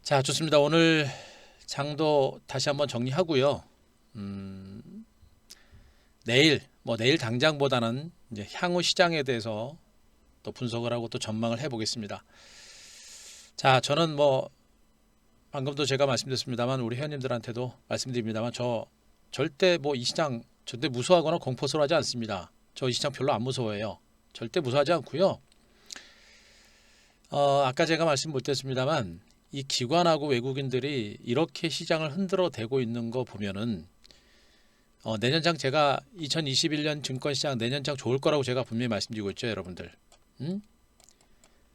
자, 좋습니다. 오늘 장도 다시 한번 정리하고요. 내일 당장보다는 이제 향후 시장에 대해서 또 분석을 하고 또 전망을 해보겠습니다. 자, 저는 방금도 제가 말씀드렸습니다만 우리 회원님들한테도 말씀드립니다만 저 절대 이 시장 절대 무서워하거나 공포스러워하지 않습니다. 저 이 시장 별로 안 무서워해요. 절대 무서워하지 않고요. 아까 제가 말씀 못 드렸습니다만 이 기관하고 외국인들이 이렇게 시장을 흔들어 대고 있는 거 보면은 내년장 제가 2021년 증권시장 내년장 좋을 거라고 제가 분명히 말씀드리고 있죠, 여러분들.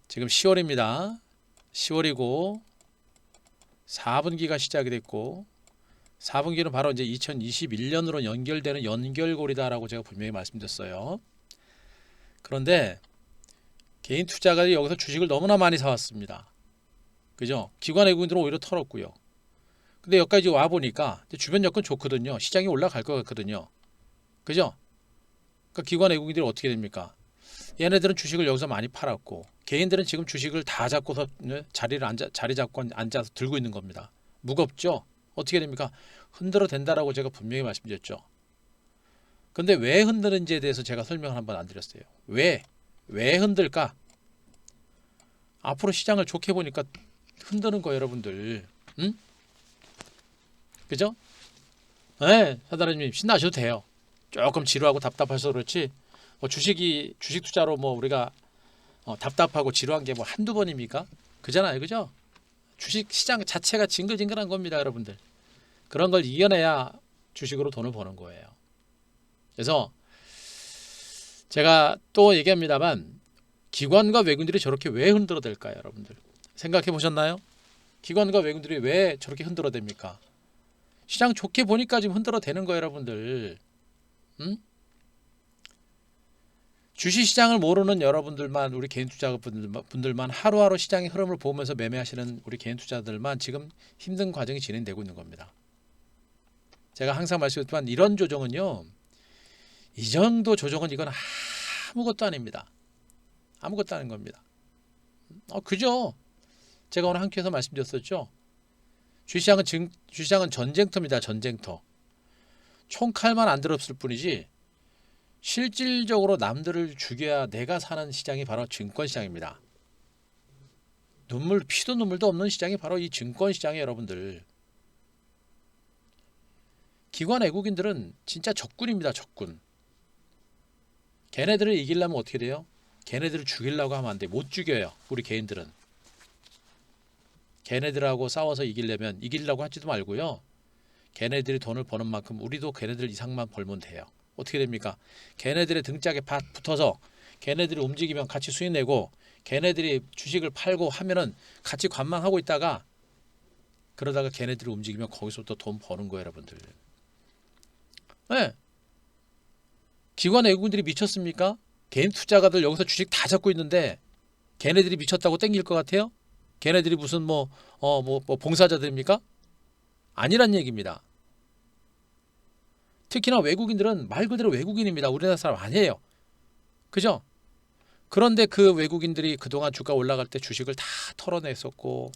지금 10월입니다. 10월이고 4분기가 시작이 됐고 4분기는 바로 이제 2021년으로 연결되는 연결고리다라고 제가 분명히 말씀드렸어요. 그런데 개인 투자가들이 여기서 주식을 너무나 많이 사왔습니다. 그죠? 기관 외국인들은 오히려 털었고요. 근데 여기까지 와 보니까 주변 여건 좋거든요. 시장이 올라갈 것 같거든요. 그죠? 그러니까 기관 외국인들이 어떻게 됩니까? 얘네들은 주식을 여기서 많이 팔았고 개인들은 지금 주식을 다 잡고서 자리 잡고 앉아서 들고 있는 겁니다. 무겁죠? 어떻게 됩니까? 흔들어 된다라고 제가 분명히 말씀드렸죠. 근데 왜 흔드는지에 대해서 제가 설명을 한번 안 드렸어요. 왜 흔들까? 앞으로 시장을 좋게 보니까 흔드는 거예요, 여러분들. 응? 그죠? 네, 사다라님 신나셔도 돼요. 조금 지루하고 답답해서 그렇지. 주식 투자로 우리가 답답하고 지루한 게 한두 번입니까? 그잖아요, 그죠? 주식 시장 자체가 징글징글한 겁니다, 여러분들. 그런 걸 이겨내야 주식으로 돈을 버는 거예요. 그래서 제가 또 얘기합니다만 기관과 외국인들이 저렇게 왜 흔들어댈까요, 여러분들? 생각해 보셨나요? 기관과 외국인들이 왜 저렇게 흔들어댑니까? 시장 좋게 보니까 지금 흔들어대는 거예요, 여러분들. 주식시장을 모르는 여러분들만, 우리 개인 투자분들만 하루하루 시장의 흐름을 보면서 매매하시는 우리 개인 투자들만 지금 힘든 과정이 진행되고 있는 겁니다. 제가 항상 말씀드렸지만 이런 조정은요, 이 정도 조정은 이건 아무것도 아닙니다. 아무것도 아닌 겁니다. 그죠? 제가 오늘 한 큐에서 말씀드렸었죠. 주식시장은 전쟁터입니다. 전쟁터. 총칼만 안 들었을 뿐이지 실질적으로 남들을 죽여야 내가 사는 시장이 바로 증권시장입니다. 피도 눈물도 없는 시장이 바로 이 증권시장이에요, 여러분들. 기관 외국인들은 진짜 적군입니다. 적군. 걔네들을 이기려면 어떻게 돼요? 걔네들을 죽이려고 하면 안 돼. 못 죽여요. 우리 개인들은. 걔네들하고 싸워서 이기려고 하지도 말고요. 걔네들이 돈을 버는 만큼 우리도 걔네들 이상만 벌면 돼요. 어떻게 됩니까? 걔네들의 등짝에 붙어서 걔네들이 움직이면 같이 수익 내고 걔네들이 주식을 팔고 하면은 같이 관망하고 있다가 그러다가 걔네들이 움직이면 거기서부터 돈 버는 거예요, 여러분들. 네. 기관 외국인들이 미쳤습니까? 개인 투자가들 여기서 주식 다 잡고 있는데 걔네들이 미쳤다고 땡길 것 같아요? 걔네들이 무슨 봉사자들입니까? 아니란 얘기입니다. 특히나 외국인들은 말 그대로 외국인입니다. 우리나라 사람 아니에요. 그죠? 그런데 그 외국인들이 그동안 주가 올라갈 때 주식을 다 털어냈었고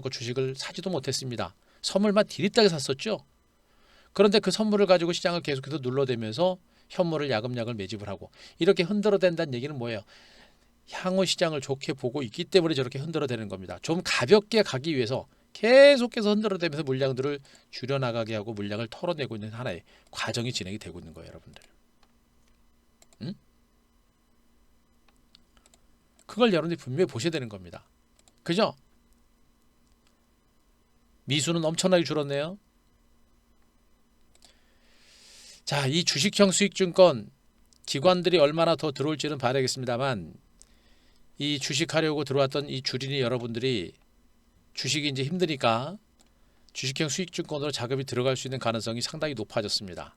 주식을 사지도 못했습니다. 선물만 디립다게 샀었죠. 그런데 그 선물을 가지고 시장을 계속해서 눌러대면서 현물을 야금야금 매집을 하고 이렇게 흔들어댄다는 얘기는 뭐예요? 향후 시장을 좋게 보고 있기 때문에 저렇게 흔들어대는 겁니다. 좀 가볍게 가기 위해서 계속해서 흔들어대면서 물량들을 줄여나가게 하고 물량을 털어내고 있는 하나의 과정이 진행이 되고 있는 거예요, 여러분들. 그걸 여러분들이 분명히 보셔야 되는 겁니다. 그죠? 미수는 엄청나게 줄었네요. 자, 이 주식형 수익증권 기관들이 얼마나 더 들어올지는 봐야겠습니다만 이 주식하려고 들어왔던 이 주린이 여러분들이 주식이 이제 힘드니까 주식형 수익증권으로 자금이 들어갈 수 있는 가능성이 상당히 높아졌습니다.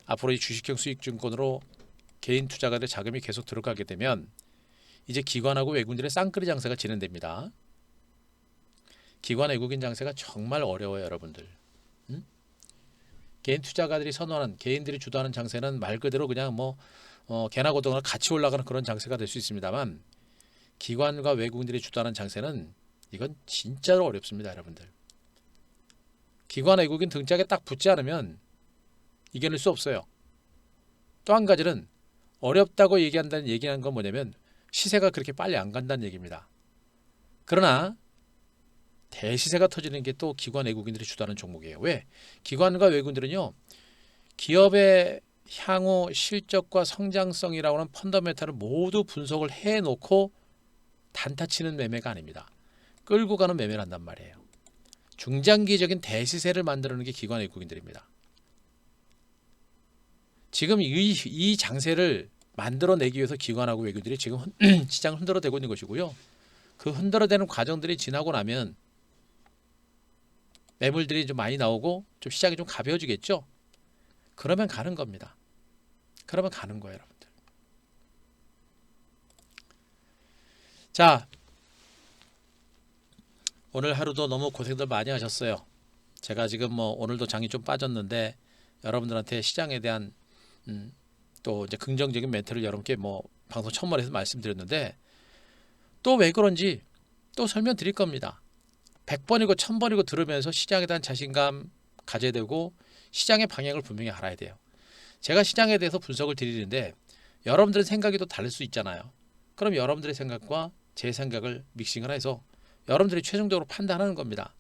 앞으로 이 주식형 수익증권으로 개인 투자가들의 자금이 계속 들어가게 되면 이제 기관하고 외국인들의 쌍끌이 장세가 진행됩니다. 기관 외국인 장세가 정말 어려워요, 여러분들. 개인 투자가들이 선호하는, 개인들이 주도하는 장세는 말 그대로 그냥 개나 고등어가 같이 올라가는 그런 장세가 될 수 있습니다만 기관과 외국인들이 주도하는 장세는 이건 진짜로 어렵습니다, 여러분들. 기관 외국인 등짝에 딱 붙지 않으면 이겨낼 수 없어요. 또 한 가지는 어렵다고 얘기하는 건 뭐냐면 시세가 그렇게 빨리 안 간다는 얘기입니다. 그러나 대시세가 터지는 게 또 기관 외국인들이 주도하는 종목이에요. 왜? 기관과 외국인들은요, 기업의 향후 실적과 성장성이라고 하는 펀더멘탈을 모두 분석을 해놓고 단타치는 매매가 아닙니다. 끌고 가는 매매를 한단 말이에요. 중장기적인 대시세를 만들어내는 게 기관 외국인들입니다. 지금 이 장세를 만들어내기 위해서 기관하고 외국인들이 지금 시장을 흔들어대고 있는 것이고요. 그 흔들어대는 과정들이 지나고 나면 매물들이 좀 많이 나오고 좀 시장이 좀 가벼워지겠죠. 그러면 가는 겁니다. 그러면 가는 거예요, 여러분들. 자, 오늘 하루도 너무 고생들 많이 하셨어요. 제가 지금 뭐 오늘도 장이 좀 빠졌는데 여러분들한테 시장에 대한 또 이제 긍정적인 멘트를 여러분께 뭐 방송 첫말에서 말씀드렸는데 또 왜 그런지 또 설명드릴 겁니다. 100번이고 1000번이고 들으면서 시장에 대한 자신감 가져야 되고 시장의 방향을 분명히 알아야 돼요. 제가 시장에 대해서 분석을 드리는데 여러분들의 생각이 또 다를 수 있잖아요. 그럼 여러분들의 생각과 제 생각을 믹싱을 해서 여러분들이 최종적으로 판단하는 겁니다.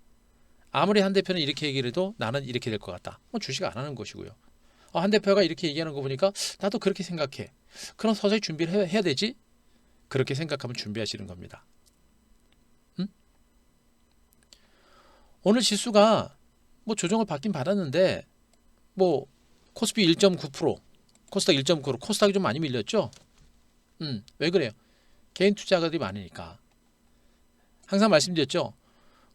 아무리 한 대표는 이렇게 얘기를 해도 나는 이렇게 될 것 같다. 뭐 주식 안 하는 것이고요. 한 대표가 이렇게 얘기하는 거 보니까 나도 그렇게 생각해. 그럼 서서히 준비를 해야 되지? 그렇게 생각하면 준비하시는 겁니다. 오늘 지수가 뭐 조정을 받긴 받았는데 뭐 코스피 1.9%, 코스닥 1.9%, 코스닥이 좀 많이 밀렸죠? 왜 그래요? 개인 투자가들이 많으니까. 항상 말씀드렸죠?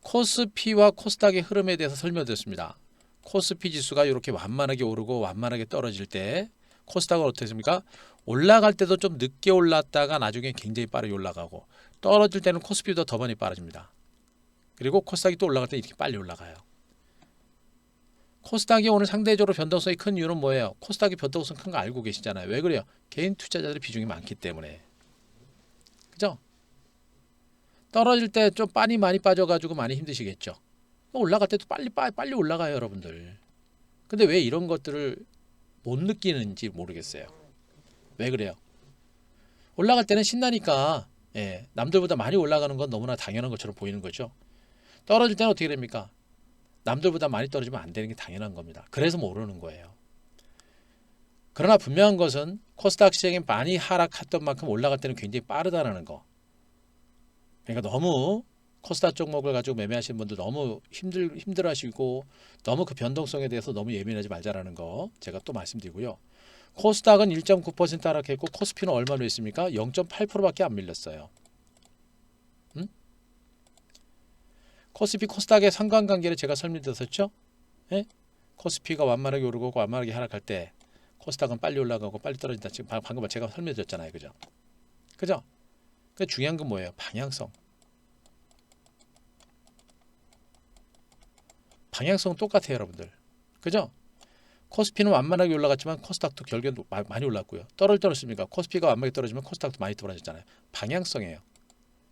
코스피와 코스닥의 흐름에 대해서 설명드렸습니다. 코스피 지수가 이렇게 완만하게 오르고 완만하게 떨어질 때 코스닥은 어떻습니까? 올라갈 때도 좀 늦게 올랐다가 나중에 굉장히 빠르게 올라가고 떨어질 때는 코스피보다 더 많이 빠집니다. 그리고 코스닥이 또 올라갈 때 이렇게 빨리 올라가요. 코스닥이 오늘 상대적으로 변동성이 큰 이유는 뭐예요? 코스닥이 변동성 큰 거 알고 계시잖아요. 왜 그래요? 개인 투자자들의 비중이 많기 때문에. 그죠? 떨어질 때 좀 많이 빠져가지고 많이 힘드시겠죠. 올라갈 때도 빨리 올라가요, 여러분들. 근데 왜 이런 것들을 못 느끼는지 모르겠어요. 왜 그래요? 올라갈 때는 신나니까 남들보다 많이 올라가는 건 너무나 당연한 것처럼 보이는 거죠. 떨어질 때는 어떻게 됩니까? 남들보다 많이 떨어지면 안 되는 게 당연한 겁니다. 그래서 모르는 거예요. 그러나 분명한 것은 코스닥 시장이 많이 하락했던 만큼 올라갈 때는 굉장히 빠르다는 거. 그러니까 너무 코스닥 종목을 가지고 매매하시는 분들 너무 힘들어하시고 너무 그 변동성에 대해서 너무 예민하지 말자라는 거 제가 또 말씀드리고요. 코스닥은 1.9% 하락했고 코스피는 얼마로 했습니까? 0.8%밖에 안 밀렸어요. 코스피 코스닥의 상관관계를 제가 설명드렸었죠. 예? 코스피가 완만하게 오르고 완만하게 하락할 때 코스닥은 빨리 올라가고 빨리 떨어진다. 지금 방금 제가 설명드렸잖아요. 그죠? 그죠? 그 중요한 건 뭐예요? 방향성. 방향성은 똑같아요, 여러분들. 그죠? 코스피는 완만하게 올라갔지만 코스닥도 결국엔 많이 올랐고요. 떨어졌습니까? 코스피가 완만하게 떨어지면 코스닥도 많이 떨어졌잖아요. 방향성이에요.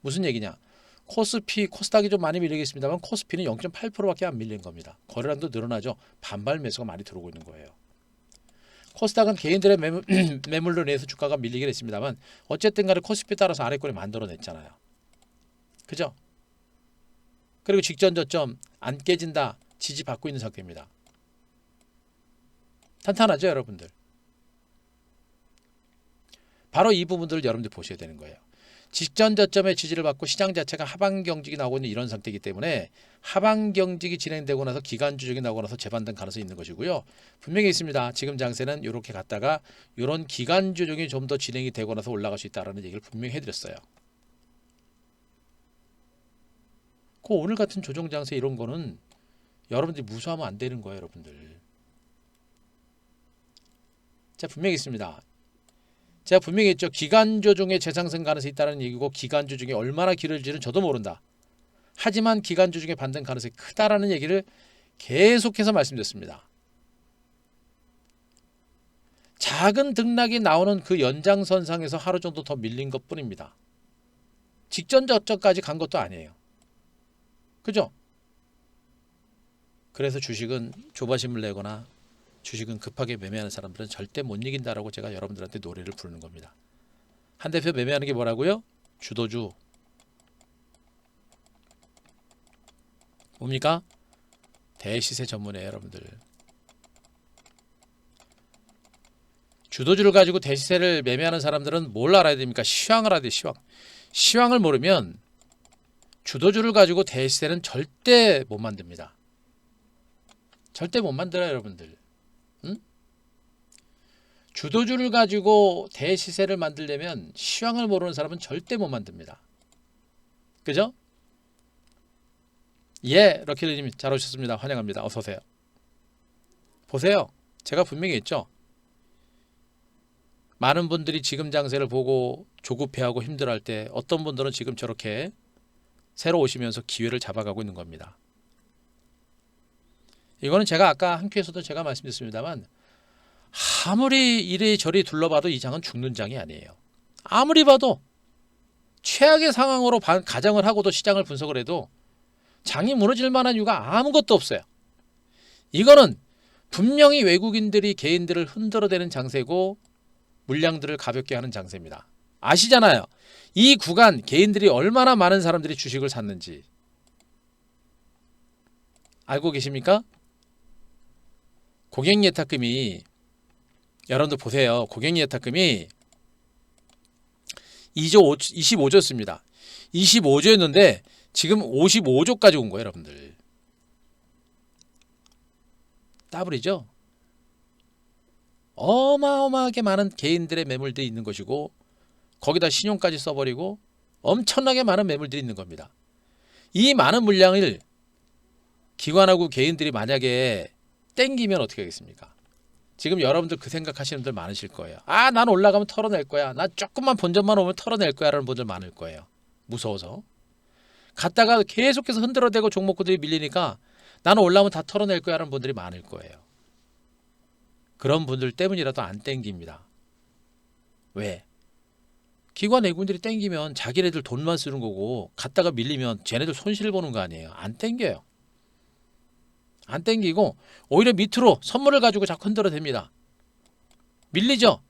무슨 얘기냐? 코스닥이 좀 많이 밀리겠습니다만 코스피는 0.8%밖에 안 밀린 겁니다. 거래량도 늘어나죠. 반발 매수가 많이 들어오고 있는 거예요. 코스닥은 개인들의 매물로 인해서 주가가 밀리긴 했습니다만 어쨌든 간에 코스피에 따라서 아래권을 만들어냈잖아요. 그죠? 그리고 직전 저점 안 깨진다. 지지받고 있는 상태입니다. 탄탄하죠, 여러분들? 바로 이 부분들을 여러분들 보셔야 되는 거예요. 직전 저점의 지지를 받고 시장 자체가 하방 경직이 나오고 있는 이런 상태이기 때문에 하방 경직이 진행되고 나서 기간 조정이 나오고 나서 재반등 가능성이 있는 것이고요. 분명히 있습니다. 지금 장세는 이렇게 갔다가 이런 기간 조정이 좀 더 진행이 되고 나서 올라갈 수 있다는 얘기를 분명히 해드렸어요. 그 오늘 같은 조정 장세 이런 거는 여러분들이 무서워하면 안 되는 거예요, 여러분들. 자, 분명히 있습니다. 제가 분명히 했죠. 기간 조정의 재상승 가능성이 있다는 얘기고 기간 조정이 얼마나 길어질지는 저도 모른다. 하지만 기간 조정의 반등 가능성이 크다라는 얘기를 계속해서 말씀드렸습니다. 작은 등락이 나오는 그 연장선상에서 하루 정도 더 밀린 것뿐입니다. 직전 저점까지 간 것도 아니에요. 그죠? 그래서 주식은 조바심을 내거나 주식은 급하게 매매하는 사람들은 절대 못 이긴다라고 제가 여러분들한테 노래를 부르는 겁니다. 한 대표 매매하는 게 뭐라고요? 주도주. 뭡니까? 대시세 전문이에요, 여러분들. 주도주를 가지고 대시세를 매매하는 사람들은 뭘 알아야 됩니까? 시황을 알아야 돼요. 시황. 시황을 모르면 주도주를 가지고 대시세는 절대 못 만듭니다. 절대 못 만들어요, 여러분들. 응? 주도주를 가지고 대시세를 만들려면 시황을 모르는 사람은 절대 못 만듭니다. 그죠? 예, 럭키리님 잘 오셨습니다. 환영합니다. 어서 오세요. 보세요. 제가 분명히 했죠. 많은 분들이 지금 장세를 보고 조급해하고 힘들어할 때 어떤 분들은 지금 저렇게 새로 오시면서 기회를 잡아가고 있는 겁니다. 이거는 제가 아까 한 큐에서도 제가 말씀드렸습니다만 아무리 이리저리 둘러봐도 이 장은 죽는 장이 아니에요. 아무리 봐도 최악의 상황으로 가정을 하고도 시장을 분석을 해도 장이 무너질 만한 이유가 아무것도 없어요. 이거는 분명히 외국인들이 개인들을 흔들어대는 장세고 물량들을 가볍게 하는 장세입니다. 아시잖아요. 이 구간 개인들이 얼마나 많은 사람들이 주식을 샀는지 알고 계십니까? 고객예탁금이 여러분들 보세요. 고객예탁금이 25조였습니다. 25조였는데 지금 55조까지 온 거예요, 여러분들. 더블이죠. 어마어마하게 많은 개인들의 매물들이 있는 것이고 거기다 신용까지 써버리고 엄청나게 많은 매물들이 있는 겁니다. 이 많은 물량을 기관하고 개인들이 만약에 땡기면 어떻게 하겠습니까? 지금 여러분들 그 생각하시는 분들 많으실 거예요. 아, 난 올라가면 털어낼 거야. 나 조금만 본전만 오면 털어낼 거야 라는 분들 많을 거예요. 무서워서. 갔다가 계속해서 흔들어대고 종목들이 밀리니까 나는 올라오면 다 털어낼 거야 라는 분들이 많을 거예요. 그런 분들 때문이라도 안 땡깁니다. 왜? 기관 외국인들이 땡기면 자기네들 돈만 쓰는 거고 갔다가 밀리면 쟤네들 손실 보는 거 아니에요. 안 땡겨요. 안 땡기고 오히려 밑으로 선물을 가지고 자꾸 흔들어댑니다. 밀리죠?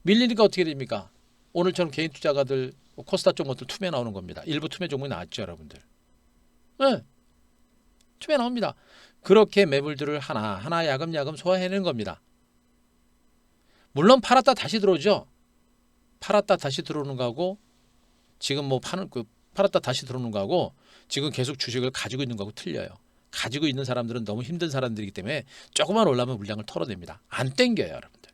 밀리니까 어떻게 됩니까? 오늘처럼 개인 투자가들 코스닥 종목들 투매 나오는 겁니다. 일부 투매 종목이 나왔죠, 여러분들. 네. 투매 나옵니다. 그렇게 매물들을 하나 야금야금 소화해내는 겁니다. 물론 팔았다 다시 들어오죠. 팔았다 다시 들어오는 거하고 지금 뭐 팔았다 다시 들어오는 거하고 지금 계속 주식을 가지고 있는 거하고 틀려요. 가지고 있는 사람들은 너무 힘든 사람들이기 때문에 조금만 올라가면 물량을 털어냅니다. 안 땡겨요, 여러분들.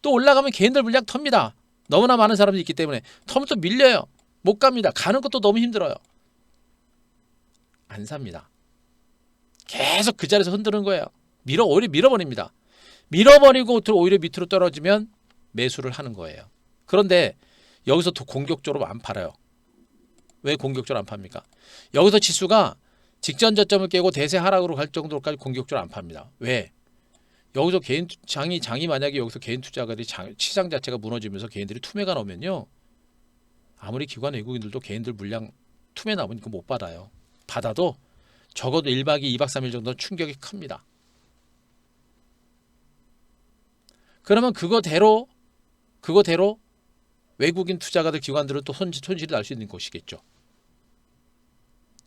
또 올라가면 개인들 물량 텁니다. 너무나 많은 사람들이 있기 때문에 털면 또 밀려요. 못 갑니다. 가는 것도 너무 힘들어요. 안 삽니다. 계속 그 자리에서 흔드는 거예요. 오히려 밀어버립니다. 밀어버리고 오히려 밑으로 떨어지면 매수를 하는 거예요. 그런데 여기서 더 공격적으로 안 팔아요. 왜 공격적으로 안 팝니까? 여기서 지수가 직전 저점을 깨고 대세 하락으로 갈 정도로까지 공격적으로 안 팝니다. 왜? 여기서 개인 장이 만약에 여기서 개인 투자가들이 시장 자체가 무너지면서 개인들이 투매가 나오면요. 아무리 기관 외국인들도 개인들 물량 투매 나오면 그거 못 받아요. 받아도 적어도 1박 2박 3일 정도는 충격이 큽니다. 그러면 그거대로 외국인 투자가들 기관들은 또 손실이 날 수 있는 것이겠죠.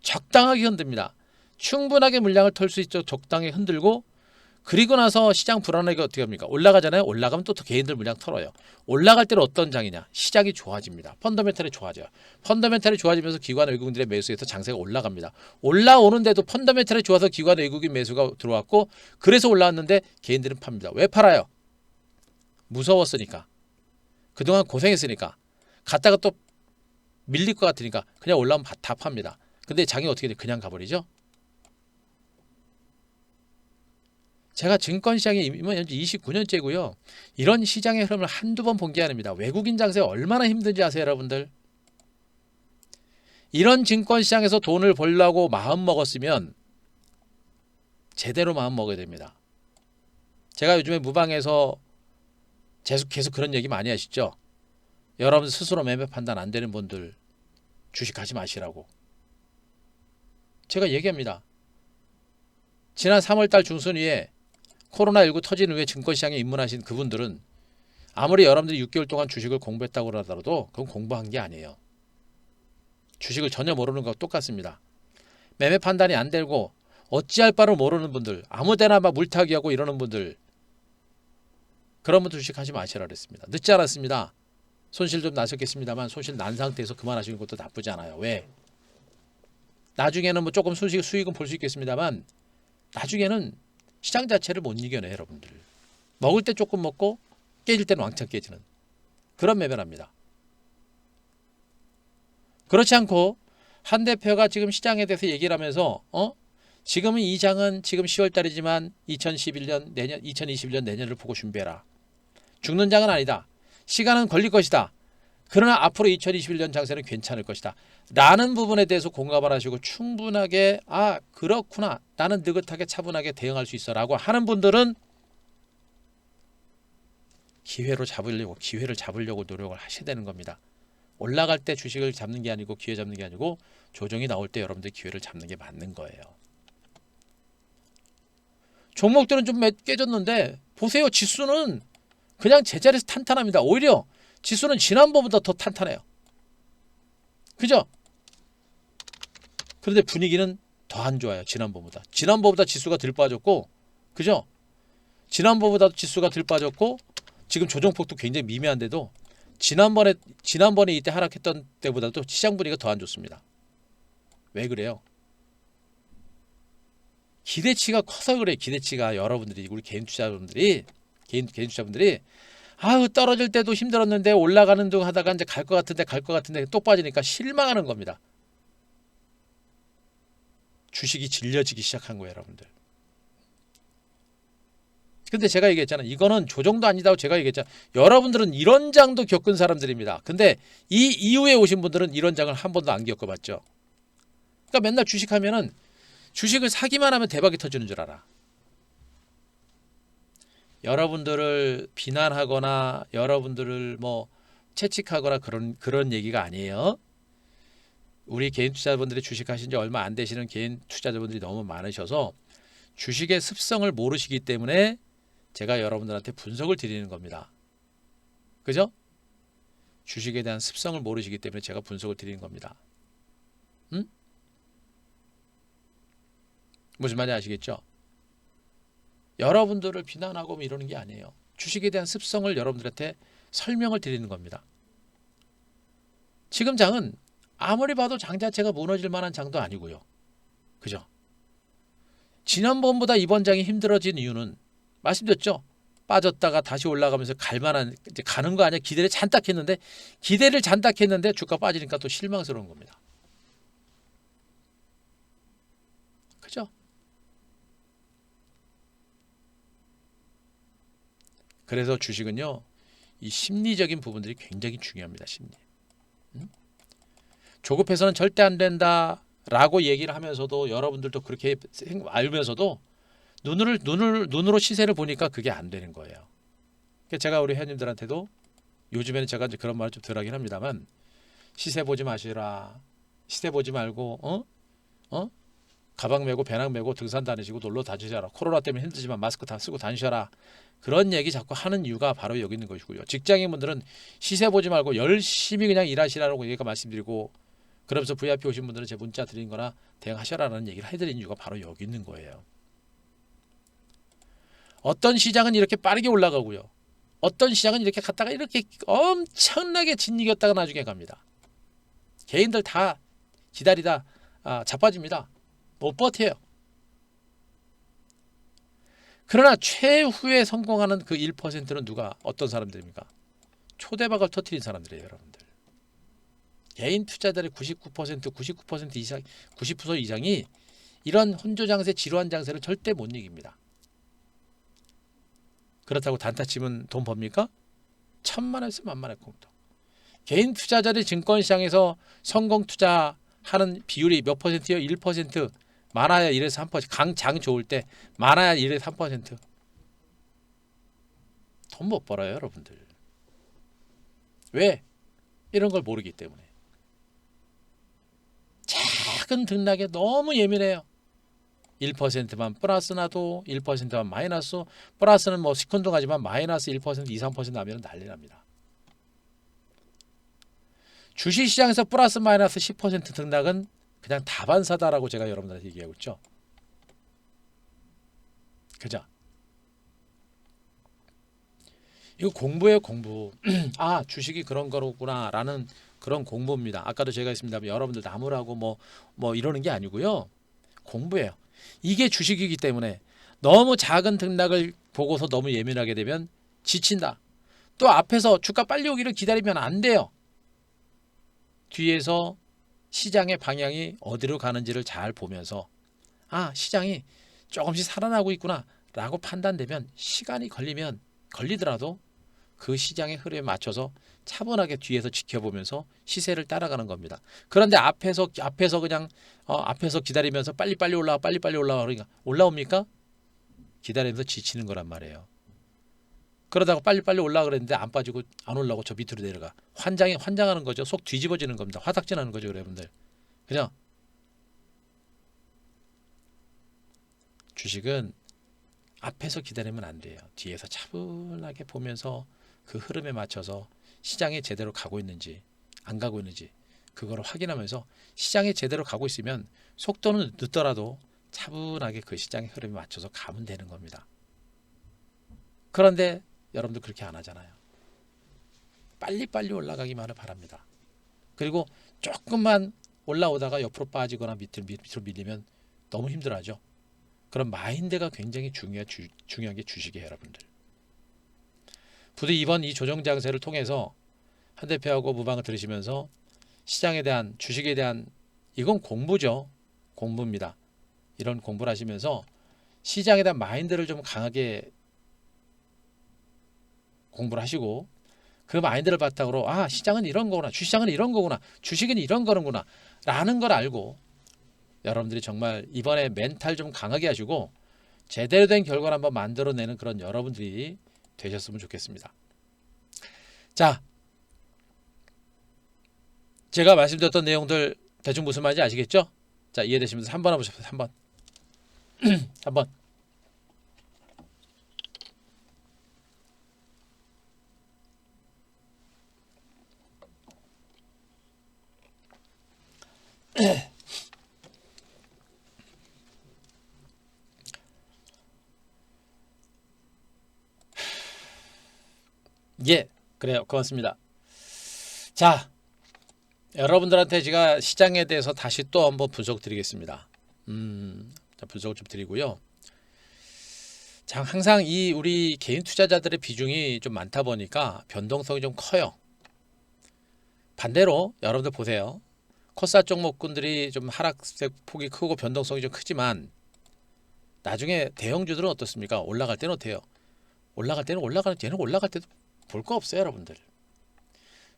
적당하게 흔듭니다. 충분하게 물량을 털 수 있죠. 적당히 흔들고 그리고 나서 시장 불안하게 어떻게 합니까? 올라가잖아요. 올라가면 또 개인들 물량 털어요. 올라갈 때는 어떤 장이냐? 시장이 좋아집니다. 펀더멘탈이 좋아져요. 펀더멘탈이 좋아지면서 기관 외국인들의 매수에서 장세가 올라갑니다. 올라오는데도 펀더멘탈이 좋아서 기관 외국인 매수가 들어왔고 그래서 올라왔는데 개인들은 팝니다. 왜 팔아요? 무서웠으니까. 그동안 고생했으니까. 갔다가 또 밀릴 것 같으니까 그냥 올라오면 다 팝니다. 근데 장이 어떻게 돼? 그냥 가버리죠? 제가 증권시장에 이번 현재 29년째고요. 이런 시장의 흐름을 한두 번 본 게 아닙니다. 외국인 장세 얼마나 힘든지 아세요, 여러분들? 이런 증권시장에서 돈을 벌려고 마음 먹었으면 제대로 마음 먹어야 됩니다. 제가 요즘에 무방에서 계속 그런 얘기 많이 하시죠? 여러분 스스로 매매 판단 안 되는 분들 주식 하지 마시라고. 제가 얘기합니다. 지난 3월달 중순위에 코로나19 터진 후에 증권시장에 입문하신 그분들은 아무리 여러분들이 6개월 동안 주식을 공부했다고 하더라도 그건 공부한 게 아니에요. 주식을 전혀 모르는 것과 똑같습니다. 매매 판단이 안 되고 어찌할 바를 모르는 분들, 아무데나 막 물타기하고 이러는 분들, 그런 분들 주식하지 마시라 그랬습니다. 늦지 않았습니다. 손실 좀 나셨겠습니다만 손실 난 상태에서 그만하시는 것도 나쁘지 않아요. 왜? 나중에는 뭐 조금 수익은 볼 수 있겠습니다만 나중에는 시장 자체를 못 이겨내 여러분들. 먹을 때 조금 먹고 깨질 때는 왕창 깨지는 그런 매매랍니다. 그렇지 않고 한 대표가 지금 시장에 대해서 얘기를 하면서 지금은 이 장은 지금 10월달이지만 2021년 내년을 보고 준비해라. 죽는 장은 아니다. 시간은 걸릴 것이다. 그러나 앞으로 2021년 장세는 괜찮을 것이다. 라는 부분에 대해서 공감을 하시고 충분하게 그렇구나. 나는 느긋하게 차분하게 대응할 수 있어 라고 하는 분들은 기회를 잡으려고 노력을 하셔야 되는 겁니다. 올라갈 때 주식을 잡는 게 아니고 기회 잡는 게 아니고 조정이 나올 때 여러분들 기회를 잡는 게 맞는 거예요. 종목들은 좀 깨졌는데 보세요. 지수는 그냥 제자리에서 탄탄합니다. 오히려 지수는 지난번보다 더 탄탄해요. 그죠? 그런데 분위기는 더 안 좋아요. 지난번보다 지수가 덜 빠졌고, 그죠? 지난번보다 지수가 덜 빠졌고 지금 조정폭도 굉장히 미미한데도 지난번에 이때 하락했던 때보다도 시장 분위기가 더 안 좋습니다. 왜 그래요? 기대치가 커서 그래. 기대치가 여러분들이 우리 개인 투자분들이 떨어질 때도 힘들었는데 올라가는 둥 하다가 이제 갈 것 같은데 또 빠지니까 실망하는 겁니다. 주식이 질려지기 시작한 거예요, 여러분들. 근데 제가 얘기했잖아요. 이거는 조정도 아니다고 제가 얘기했잖아요. 여러분들은 이런 장도 겪은 사람들입니다. 근데 이 이후에 오신 분들은 이런 장을 한 번도 안 겪어봤죠. 그러니까 맨날 주식하면은 주식을 사기만 하면 대박이 터지는 줄 알아. 여러분들을 비난하거나 여러분들을 뭐 채찍하거나 그런 얘기가 아니에요. 우리 개인 투자자분들이 주식하신 지 얼마 안 되시는 개인 투자자분들이 너무 많으셔서 주식의 습성을 모르시기 때문에 제가 여러분들한테 분석을 드리는 겁니다. 그죠? 주식에 대한 습성을 모르시기 때문에 제가 분석을 드리는 겁니다. 응? 무슨 말인지 아시겠죠? 여러분들을 비난하고 이러는 게 아니에요. 주식에 대한 습성을 여러분들한테 설명을 드리는 겁니다. 지금 장은 아무리 봐도 장 자체가 무너질 만한 장도 아니고요. 그죠? 지난번보다 이번 장이 힘들어진 이유는 말씀드렸죠. 빠졌다가 다시 올라가면서 이제 가는 거 아니야. 기대를 잔뜩 했는데 주가 빠지니까 또 실망스러운 겁니다. 그죠? 그래서 주식은요, 이 심리적인 부분들이 굉장히 중요합니다. 심리. 조급해서는 절대 안 된다라고 얘기를 하면서도 여러분들도 그렇게 알면서도 눈으로 시세를 보니까 그게 안 되는 거예요. 그러니까 제가 우리 회원님들한테도 요즘에는 제가 이제 그런 말을 좀 덜 하긴 합니다만 시세 보지 마시라. 시세 보지 말고 가방 메고 배낭 메고 등산 다니시고 놀러 다니셔라. 코로나 때문에 힘들지만 마스크 다 쓰고 다니셔라. 그런 얘기 자꾸 하는 이유가 바로 여기 있는 것이고요. 직장인분들은 시세 보지 말고 열심히 그냥 일하시라고 얘기가 말씀드리고 그러면서 VIP 오신 분들은 제 문자 드린 거나 대응하셔라라는 얘기를 해드린 이유가 바로 여기 있는 거예요. 어떤 시장은 이렇게 빠르게 올라가고요. 어떤 시장은 이렇게 갔다가 이렇게 엄청나게 진이겼다가 나중에 갑니다. 개인들 다 기다리다 자빠집니다. 못 버텨요. 그러나 최후에 성공하는 그 1%는 어떤 사람들입니까? 초대박을 터뜨린 사람들이에요, 여러분들. 개인 투자자들의 99% 이상, 90% 이상이 이런 혼조 장세, 지루한 장세를 절대 못 이깁니다. 그렇다고 단타 치면 돈 법니까? 천만에서 만만의 공통. 개인 투자자들이 증권시장에서 성공 투자하는 비율이 몇 퍼센트요? 1%. 많아야 1에서 3%. 장 좋을 때 많아야 1에서 3%. 돈 못 벌어요, 여러분들. 왜? 이런 걸 모르기 때문에. 작은 등락에 너무 예민해요. 1%만 플러스 나도 1%만 마이너스, 플러스는 뭐 시큰둥하지만 마이너스 1%, 2, 3% 나면 난리 납니다. 주식시장에서 플러스 마이너스 10% 등락은 그냥 다반사다라고 제가 여러분들한테 얘기하고 있죠. 그죠? 이거 공부예요, 공부. 아, 주식이 그런 거구나 라는 그런 공부입니다. 아까도 제가 했습니다. 여러분들 나무라고 뭐 이러는 게 아니고요. 공부예요. 이게 주식이기 때문에 너무 작은 등락을 보고서 너무 예민하게 되면 지친다. 또 앞에서 주가 빨리 오기를 기다리면 안 돼요. 뒤에서 시장의 방향이 어디로 가는지를 잘 보면서 아, 시장이 조금씩 살아나고 있구나 라고 판단되면 시간이 걸리더라도 그 시장의 흐름에 맞춰서 차분하게 뒤에서 지켜보면서 시세를 따라가는 겁니다. 그런데 앞에서 그냥 앞에서 기다리면서 빨리 올라와 그러니까 올라옵니까? 기다리면서 지치는 거란 말이에요. 그러다가 빨리 올라 그랬는데 안 빠지고 안 올라오고 저 밑으로 내려가. 환장하는 거죠. 속 뒤집어지는 겁니다. 화닥지나는 거죠, 여러분들. 그죠? 주식은 앞에서 기다리면 안 돼요. 뒤에서 차분하게 보면서 그 흐름에 맞춰서 시장이 제대로 가고 있는지 안 가고 있는지 그거를 확인하면서 시장이 제대로 가고 있으면 속도는 늦더라도 차분하게 그 시장의 흐름에 맞춰서 가면 되는 겁니다. 그런데 여러분들 그렇게 안 하잖아요. 빨리 올라가기만을 바랍니다. 그리고 조금만 올라오다가 옆으로 빠지거나 밑으로 밀리면 너무 힘들어하죠. 그런 마인드가 굉장히 중요한 게 주식이에요, 여러분들. 부디 이번 이 조정 장세를 통해서 한 대표하고 무방을 들으시면서 시장에 대한 주식에 대한 이건 공부죠. 공부입니다. 이런 공부를 하시면서 시장에 대한 마인드를 좀 강하게 공부를 하시고 그 마인드를 바탕으로 아, 시장은 이런 거구나. 주시장은 이런 거구나. 주식은 이런 거는구나. 라는 걸 알고 여러분들이 정말 이번에 멘탈 좀 강하게 하시고 제대로 된 결과를 한번 만들어내는 그런 여러분들이 되셨으면 좋겠습니다. 자, 제가 말씀드렸던 내용들 대충 무슨 말인지 아시겠죠? 자, 이해되시면서 3번 한번 보십시오. 3번. 3번. 예, 그래요. 고맙습니다. 자, 여러분들한테 제가 시장에 대해서 다시 또 한번 분석 드리겠습니다. 자, 분석을 좀 드리고요. 자, 항상 이 우리 개인 투자자들의 비중이 좀 많다 보니까 변동성이 좀 커요. 반대로 여러분들 보세요. 코스닥 종목군들이 좀 하락세 폭이 크고 변동성이 좀 크지만 나중에 대형주들은 어떻습니까? 올라갈 때는 어때요? 올라갈 때는 얘는 올라갈 때도 볼 거 없어요, 여러분들.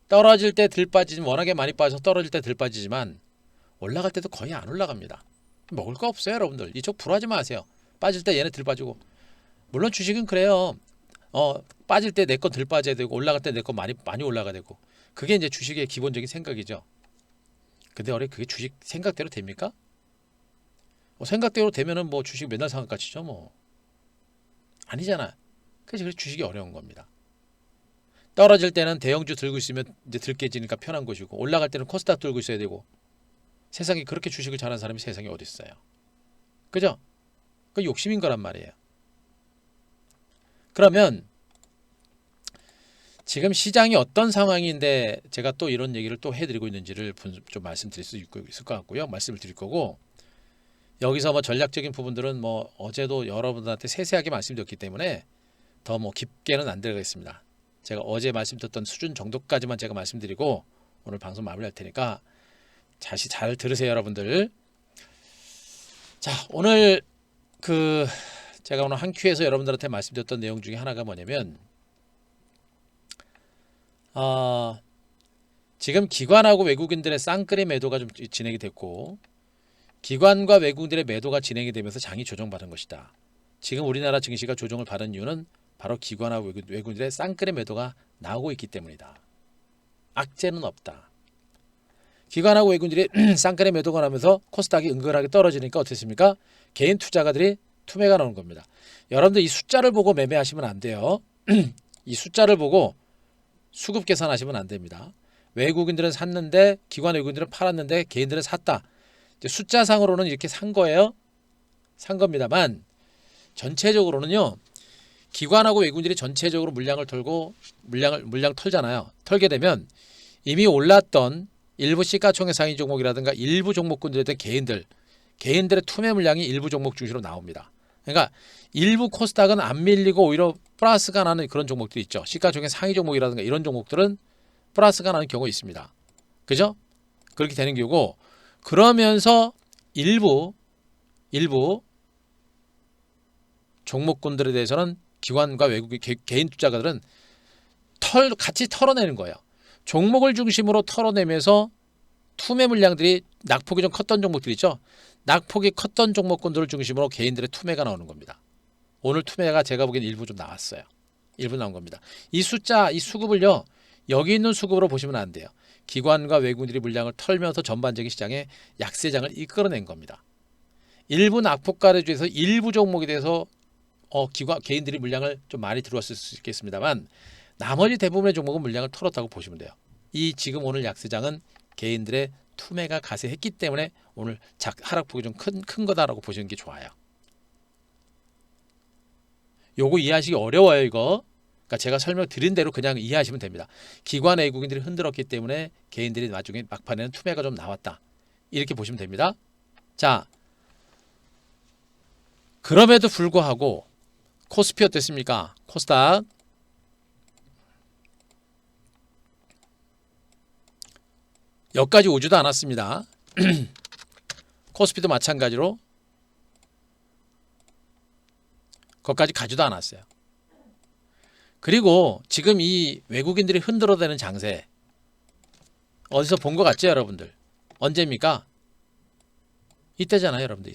떨어질 때 들 빠지면 워낙에 많이 빠져서 떨어질 때 들 빠지지만 올라갈 때도 거의 안 올라갑니다. 먹을 거 없어요, 여러분들. 이쪽 불하지 마세요. 빠질 때 얘네 들 빠지고. 물론 주식은 그래요. 빠질 때 내 건 들 빠져야 되고 올라갈 때 내 건 많이 올라가야 되고. 그게 이제 주식의 기본적인 생각이죠. 근데 그게 주식 생각대로 됩니까? 생각대로 되면은 뭐 주식 맨날 상한가치죠, 뭐. 아니잖아. 그래서 주식이 어려운 겁니다. 떨어질 때는 대형주 들고 있으면 이제 들깨지니까 편한 것이고 올라갈 때는 코스닥 들고 있어야 되고 세상에 그렇게 주식을 잘하는 사람이 세상에 어디 있어요? 그죠? 그 욕심인 거란 말이에요. 그러면 지금 시장이 어떤 상황인데 제가 또 이런 얘기를 또 해드리고 있는지를 좀 말씀드릴 수 있을 것 같고요. 말씀을 드릴 거고 여기서 뭐 전략적인 부분들은 뭐 어제도 여러분들한테 세세하게 말씀드렸기 때문에 더 뭐 깊게는 안 들어가겠습니다. 제가 어제 말씀드렸던 수준 정도까지만 제가 말씀드리고 오늘 방송 마무리할 테니까 다시 잘 들으세요, 여러분들. 자, 오늘 제가 오늘 한 큐에서 여러분들한테 말씀드렸던 내용 중에 하나가 뭐냐면 지금 기관하고 외국인들의 쌍끌이 매도가 좀 진행이 됐고 기관과 외국인들의 매도가 진행이 되면서 장이 조정받은 것이다. 지금 우리나라 증시가 조정을 받은 이유는 바로 기관하고 외국인들의 쌍끌이 매도가 나오고 있기 때문이다. 악재는 없다. 기관하고 외국인들이 쌍끌에 매도가 나면서 코스닥이 은근하게 떨어지니까 어떻습니까? 개인 투자가들이 투매가 나오는 겁니다. 여러분들 이 숫자를 보고 매매하시면 안 돼요. 이 숫자를 보고 수급 계산하시면 안 됩니다. 외국인들은 샀는데 기관 외국인들은 팔았는데 개인들은 샀다. 이제 숫자상으로는 이렇게 산 거예요. 산 겁니다만 전체적으로는요. 기관하고 외국인들이 전체적으로 물량을 털고 물량 털잖아요. 털게 되면 이미 올랐던 일부 시가총액 상위 종목이라든가 일부 종목군들에 대한 개인들의 투매 물량이 일부 종목 중심으로 나옵니다. 그러니까 일부 코스닥은 안 밀리고 오히려 플러스가 나는 그런 종목들이 있죠. 시가총액 상위 종목이라든가 이런 종목들은 플러스가 나는 경우가 있습니다. 그죠? 그렇게 되는 경우고 그러면서 일부 종목군들에 대해서는 기관과 외국 개인 투자가들은 같이 털어내는 거예요. 종목을 중심으로 털어내면서 투매 물량들이 낙폭이 좀 컸던 종목들 있죠. 낙폭이 컸던 종목군들을 중심으로 개인들의 투매가 나오는 겁니다. 오늘 투매가 제가 보기엔 일부 좀 나왔어요. 일부 나온 겁니다. 이 숫자, 이 수급을요. 여기 있는 수급으로 보시면 안 돼요. 기관과 외국인들이 물량을 털면서 전반적인 시장에 약세장을 이끌어낸 겁니다. 일부 낙폭가를 중에서 일부 종목에 대해서 개인들이 물량을 좀 많이 들어왔을 수 있겠습니다만 나머지 대부분의 종목은 물량을 털었다고 보시면 돼요. 이 지금 오늘 약세장은 개인들의 투매가 가세했기 때문에 오늘 하락폭이 좀 큰 거다라고 보시는 게 좋아요. 요거 이해하시기 어려워요, 이거. 그러니까 제가 설명드린 대로 그냥 이해하시면 됩니다. 기관 외국인들이 흔들었기 때문에 개인들이 나중에 막판에는 투매가 좀 나왔다. 이렇게 보시면 됩니다. 자, 그럼에도 불구하고 코스피 어땠습니까? 코스닥 여기까지 오지도 않았습니다. 코스피도 마찬가지로 거기까지 가지도 않았어요. 그리고 지금 이 외국인들이 흔들어대는 장세 어디서 본 것 같죠, 여러분들? 언제입니까? 이때잖아요, 여러분들.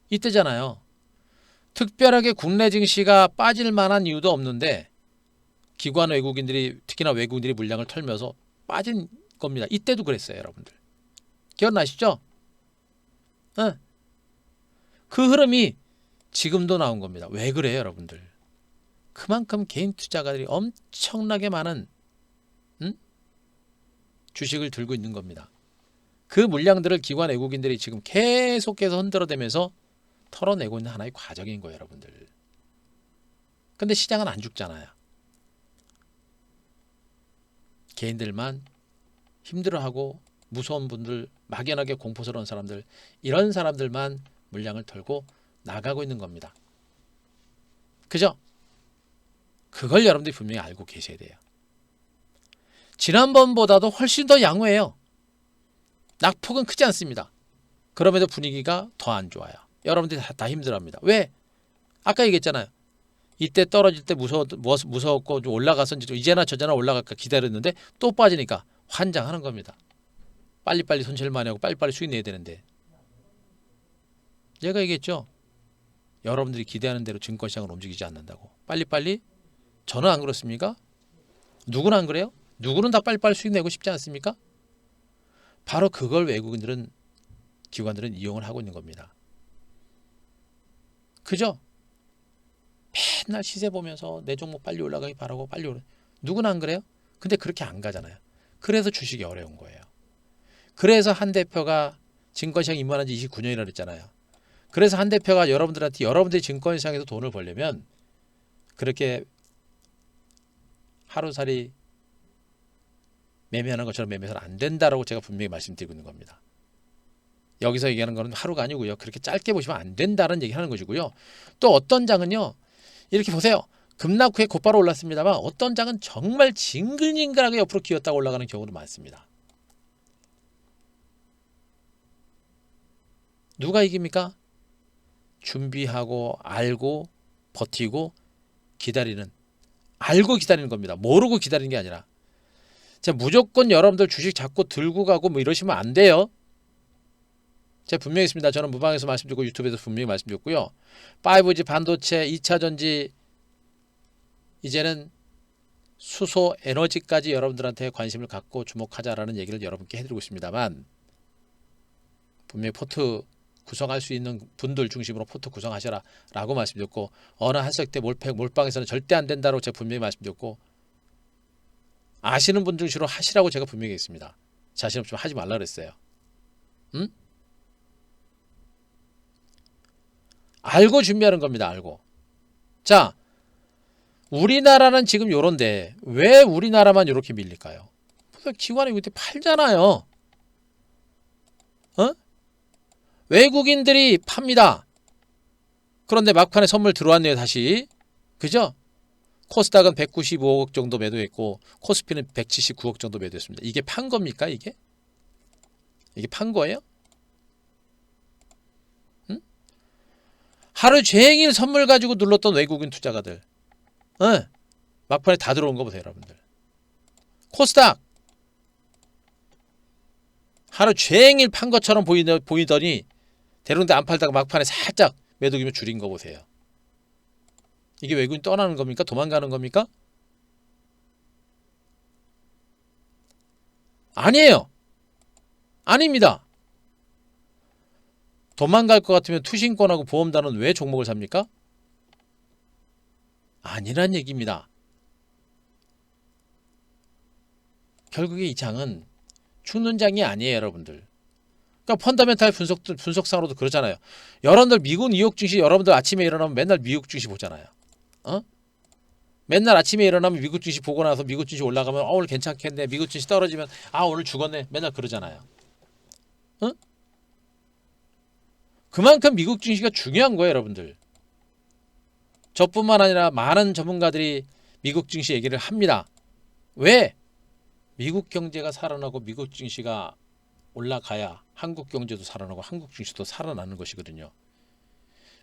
이때잖아요. 특별하게 국내 증시가 빠질 만한 이유도 없는데 기관 외국인들이 특히나 외국인들이 물량을 털면서 빠진 겁니다. 이때도 그랬어요, 여러분들. 기억나시죠? 그 흐름이 지금도 나온 겁니다. 왜 그래요, 여러분들? 그만큼 개인 투자가들이 엄청나게 많은 주식을 들고 있는 겁니다. 그 물량들을 기관 외국인들이 지금 계속해서 흔들어대면서 털어내고 있는 하나의 과정인 거예요, 여러분들. 근데 시장은 안 죽잖아요. 개인들만 힘들어하고 무서운 분들, 막연하게 공포스러운 사람들, 이런 사람들만 물량을 털고 나가고 있는 겁니다. 그죠? 그걸 여러분들이 분명히 알고 계셔야 돼요. 지난번보다도 훨씬 더 양호해요. 낙폭은 크지 않습니다. 그럼에도 분위기가 더 안 좋아요. 여러분들이 다 힘들어합니다. 왜? 아까 얘기했잖아요. 이때 떨어질 때 무서웠고 좀 올라가서 이제나 저제나 올라갈까 기다렸는데 또 빠지니까 환장하는 겁니다. 빨리빨리 손실 많이 하고 빨리빨리 수익 내야 되는데. 제가 얘기했죠. 여러분들이 기대하는 대로 증권시장을 움직이지 않는다고. 빨리빨리? 저는 안 그렇습니까? 누구는 안 그래요? 누구는 다 빨리빨리 수익 내고 싶지 않습니까? 바로 그걸 외국인들은 기관들은 이용을 하고 있는 겁니다. 그죠? 맨날 시세 보면서 내 종목 빨리 올라가기 바라고 누구는 안 그래요? 근데 그렇게 안 가잖아요. 그래서 주식이 어려운 거예요. 그래서 한 대표가 증권시장 입문한 지 29년이라 그랬잖아요. 그래서 한 대표가 여러분들이 증권시장에서 돈을 벌려면 그렇게 하루살이 매매하는 것처럼 매매해서는 안 된다라고 제가 분명히 말씀드리고 있는 겁니다. 여기서 얘기하는 거는 하루가 아니고요. 그렇게 짧게 보시면 안 된다는 얘기하는 것이고요. 또 어떤 장은요. 이렇게 보세요. 급락 후에 곧바로 올랐습니다만 어떤 장은 정말 징글징글하게 옆으로 기었다가 올라가는 경우도 많습니다. 누가 이깁니까? 준비하고 알고 버티고 기다리는, 알고 기다리는 겁니다. 모르고 기다리는 게 아니라. 자, 무조건 여러분들 주식 잡고 들고 가고 뭐 이러시면 안 돼요. 제가 분명히 했습니다. 저는 무방에서 말씀드렸고 유튜브에서 분명히 말씀드렸고요. 5G 반도체, 2차 전지 이제는 수소 에너지까지 여러분들한테 관심을 갖고 주목하자라는 얘기를 여러분께 해드리고 있습니다만, 분명히 포트 구성할 수 있는 분들 중심으로 포트 구성하셔라 라고 말씀드렸고, 어느 한석대 몰빵에서는 절대 안 된다고 제가 분명히 말씀드렸고, 아시는 분 중심으로 하시라고 제가 분명히 했습니다. 자신 없으면 하지 말라 그랬어요. 응? 알고 준비하는 겁니다. 알고. 자, 우리나라는 지금 요런데 왜 우리나라만 이렇게 밀릴까요? 기관이 그때 팔잖아요. 어? 외국인들이 팝니다. 그런데 막판에 선물 들어왔네요. 다시. 그죠? 코스닥은 195억 정도 매도했고 코스피는 179억 정도 매도했습니다. 이게 판 겁니까? 이게 판 거예요? 응? 하루 종일 선물 가지고 눌렀던 외국인 투자가들, 막판에 다 들어온 거 보세요. 여러분들. 코스닥 하루 종일 판 것처럼 보이더니 대롱대 안 팔다가 막판에 살짝 매도기면 줄인 거 보세요. 이게 외국인 떠나는 겁니까? 도망가는 겁니까? 아니에요. 아닙니다. 도망갈 것 같으면 투신권하고 보험단은 왜 종목을 삽니까? 아니란 얘기입니다. 결국에 이 장은 죽는 장이 아니에요, 여러분들. 그러니까 펀더멘탈 분석상으로도 그러잖아요. 여러분들 미국 뉴욕 증시 여러분들 아침에 일어나면 맨날 미국 증시 보잖아요. 맨날 아침에 일어나면 미국 증시 보고 나서 미국 증시 올라가면 오늘 괜찮겠네. 미국 증시 떨어지면 오늘 죽었네. 맨날 그러잖아요. 그만큼 미국 증시가 중요한 거예요, 여러분들. 저뿐만 아니라 많은 전문가들이 미국 증시 얘기를 합니다. 왜? 미국 경제가 살아나고 미국 증시가 올라가야 한국 경제도 살아나고 한국 증시도 살아나는 것이거든요.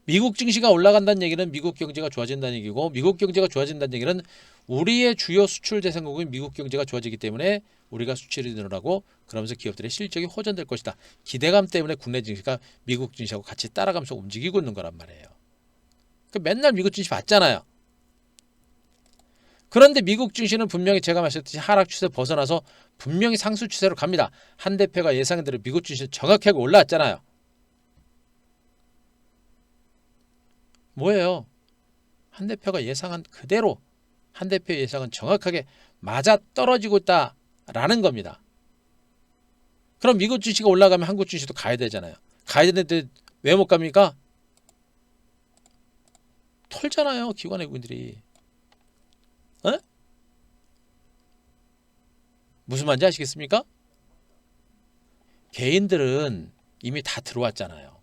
미국 증시가 올라간다는 얘기는 미국 경제가 좋아진다는 얘기고, 미국 경제가 좋아진다는 얘기는 우리의 주요 수출 대상국인 미국 경제가 좋아지기 때문에 우리가 수출이 늘어나고 그러면서 기업들의 실적이 호전될 것이다. 기대감 때문에 국내 증시가 미국 증시하고 같이 따라가면서 움직이고 있는 거란 말이에요. 맨날 미국 증시 봤잖아요. 그런데 미국 증시는 분명히 제가 말씀드렸듯이 하락 추세 벗어나서 분명히 상승 추세로 갑니다. 한 대표가 예상한 대로 미국 증시는 정확하게 올라왔잖아요. 뭐예요? 한 대표가 예상한 그대로, 한 대표의 예상은 정확하게 맞아떨어지고 있다라는 겁니다. 그럼 미국 증시가 올라가면 한국 증시도 가야 되잖아요. 가야 되는데 왜 못 갑니까? 털잖아요, 기관 외국인들이. 무슨 말인지 아시겠습니까? 개인들은 이미 다 들어왔잖아요.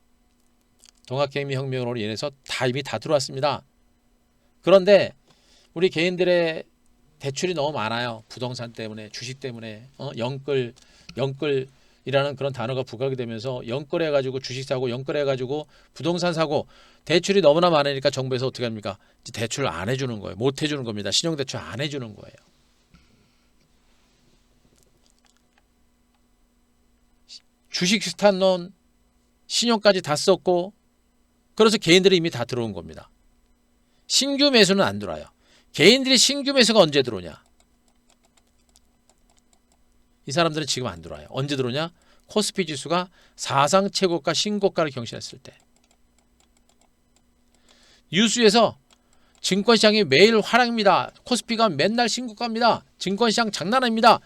동학개미혁명으로 인해서 이미 다 들어왔습니다. 그런데 우리 개인들의 대출이 너무 많아요. 부동산 때문에, 주식 때문에, 영끌이라는 그런 단어가 부각이 되면서 영끌해가지고 주식 사고, 영끌해가지고 부동산 사고, 대출이 너무나 많으니까 정부에서 어떻게 합니까? 대출 안 해주는 거예요. 못 해주는 겁니다. 신용대출 안 해주는 거예요. 주식 스탄론, 신용까지 다 썼고, 그래서 개인들이 이미 다 들어온 겁니다. 신규 매수는 안 들어와요. 개인들이 신규 매수가 언제 들어오냐? 이 사람들은 지금 안 들어와요. 언제 들어오냐? 코스피 지수가 사상 최고가 신고가를 경신했을 때. 뉴스에서 증권시장이 매일 하락입니다. 코스피가 맨날 신고가입니다. 증권시장 장난 아닙니다.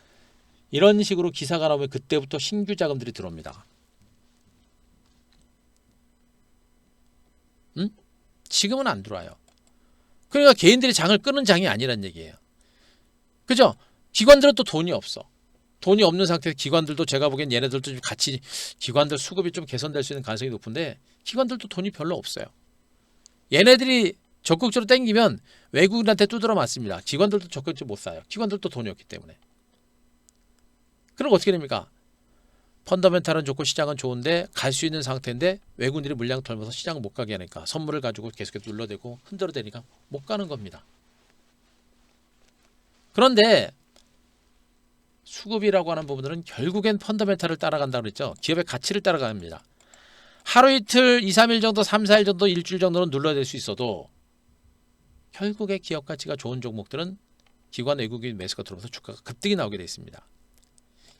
이런 식으로 기사가 나오면 그때부터 신규 자금들이 들어옵니다. 지금은 안 들어와요. 그러니까 개인들이 장을 끄는 장이 아니란 얘기예요. 그죠? 기관들은 또 돈이 없어. 돈이 없는 상태에서 기관들도 제가 보기엔 얘네들도 좀 같이 기관들 수급이 좀 개선될 수 있는 가능성이 높은데 기관들도 돈이 별로 없어요. 얘네들이 적극적으로 땡기면 외국인한테 두드러 맞습니다. 기관들도 적극적으로 못 사요. 기관들도 돈이 없기 때문에. 그럼 어떻게 됩니까? 펀더멘탈은 좋고 시장은 좋은데 갈 수 있는 상태인데 외국인들이 물량 털면서 시장을 못 가게 하니까 선물을 가지고 계속해서 눌러대고 흔들어대니까 못 가는 겁니다. 그런데 수급이라고 하는 부분들은 결국엔 펀더멘탈을 따라간다고 그랬죠. 기업의 가치를 따라갑니다. 하루 이틀, 2, 3일 정도, 3, 4일 정도, 일주일 정도는 눌러댈 수 있어도 결국에 기업 가치가 좋은 종목들은 기관 외국인 매수가 들어오면서 주가가 급등이 나오게 돼 있습니다.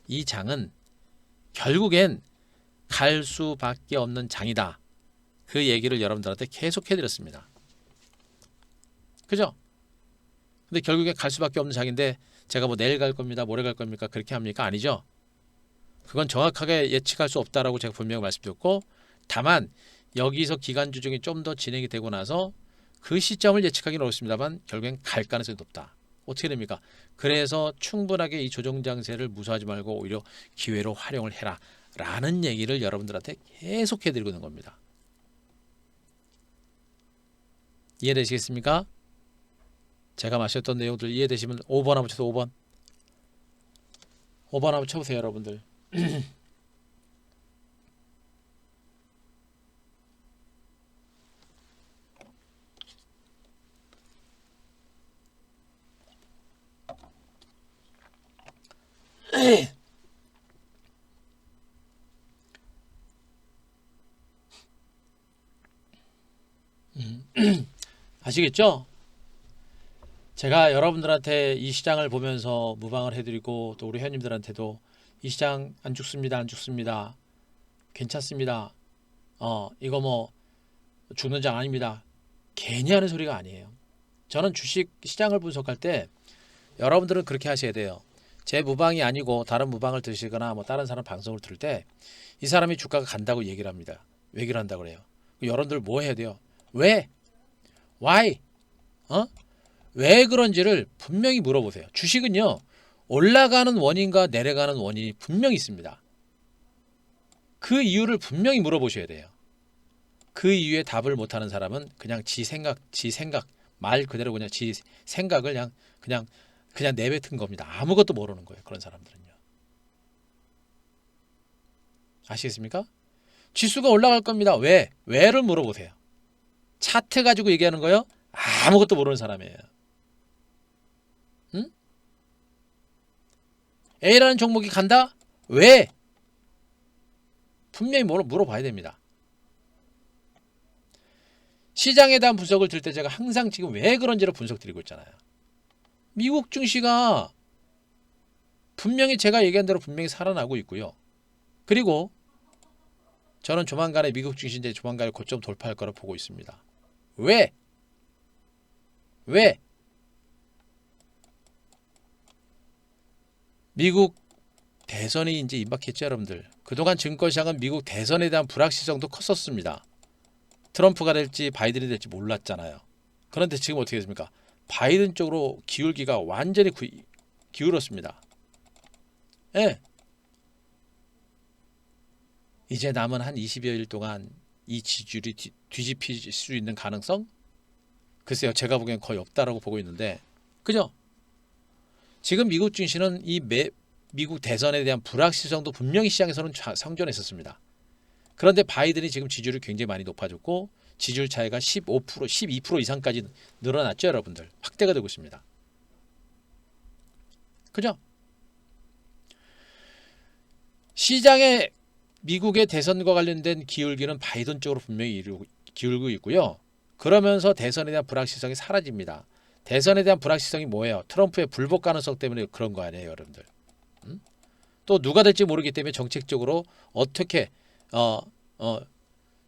이 장은 결국엔 갈 수밖에 없는 장이다. 그 얘기를 여러분들한테 계속 해드렸습니다. 그죠? 근데 결국엔 갈 수밖에 없는 장인데 제가 뭐 내일 갈 겁니다. 모레 갈 겁니까? 그렇게 합니까? 아니죠. 그건 정확하게 예측할 수 없다라고 제가 분명히 말씀드렸고, 다만 여기서 기간 조정이 좀 더 진행이 되고 나서 그 시점을 예측하기는 어렵습니다만 결국엔 갈 가능성이 높다. 어떻게 됩니까? 그래서 충분하게 이 조정 장세를 무시하지 말고 오히려 기회로 활용을 해라 라는 얘기를 여러분들한테 계속 해드리고 있는 겁니다. 이해되시겠습니까? 제가 마셨던 내용들 이해되시면 5번 한번 쳐서 5번 5번 한번 쳐보세요 여러분들. 아시겠죠? 제가 여러분들한테 이 시장을 보면서 무방을 해드리고 또 우리 회원님들한테도 이 시장 안 죽습니다, 안 죽습니다, 괜찮습니다, 이거 뭐 죽는 장 아닙니다, 괜히 하는 소리가 아니에요. 저는 주식 시장을 분석할 때 여러분들은 그렇게 하셔야 돼요. 제 무방이 아니고 다른 무방을 드시거나 뭐 다른 사람 방송을 들을 때 이 사람이 주가가 간다고 얘기를 합니다. 얘기를 한다고 그래요. 여러분들 뭐 해야 돼요? 왜? Why? 왜 그런지를 분명히 물어보세요. 주식은요, 올라가는 원인과 내려가는 원인이 분명히 있습니다. 그 이유를 분명히 물어보셔야 돼요. 그 이유에 답을 못하는 사람은 그냥 지 생각 말 그대로 그냥 지 생각을 그냥 내뱉은 겁니다. 아무것도 모르는 거예요. 그런 사람들은요. 아시겠습니까? 지수가 올라갈 겁니다. 왜? 왜를 물어보세요. 차트 가지고 얘기하는 거요? 아무것도 모르는 사람이에요. 응? A라는 종목이 간다? 왜? 분명히 물어봐야 됩니다. 시장에 대한 분석을 들 때 제가 항상 지금 왜 그런지를 분석드리고 있잖아요. 미국 증시가 분명히 제가 얘기한 대로 분명히 살아나고 있고요. 그리고 저는 조만간에 미국 증시 이제 조만간에 고점 돌파할 거라 보고 있습니다. 왜? 미국 대선이 이제 임박했죠, 여러분들. 그동안 증권시장은 미국 대선에 대한 불확실성도 컸었습니다. 트럼프가 될지 바이든이 될지 몰랐잖아요. 그런데 지금 어떻게 됐습니까? 바이든 쪽으로 기울기가 완전히 기울었습니다. 예. 이제 남은 한 20여일 동안 이 지지율이 뒤집힐 수 있는 가능성? 글쎄요, 제가 보기엔 거의 없다라고 보고 있는데, 그죠? 지금 미국 증시는 미국 대선에 대한 불확실성도 분명히 시장에서는 상존했었습니다. 그런데 바이든이 지금 지지율이 굉장히 많이 높아졌고 지지율 차이가 15%, 12% 이상까지 늘어났죠, 여러분들. 확대가 되고 있습니다. 그죠? 시장의 미국의 대선과 관련된 기울기는 바이든 쪽으로 분명히 기울고 있고요. 그러면서 대선에 대한 불확실성이 사라집니다. 대선에 대한 불확실성이 뭐예요? 트럼프의 불복 가능성 때문에 그런 거 아니에요, 여러분들. 또 누가 될지 모르기 때문에 정책적으로 어떻게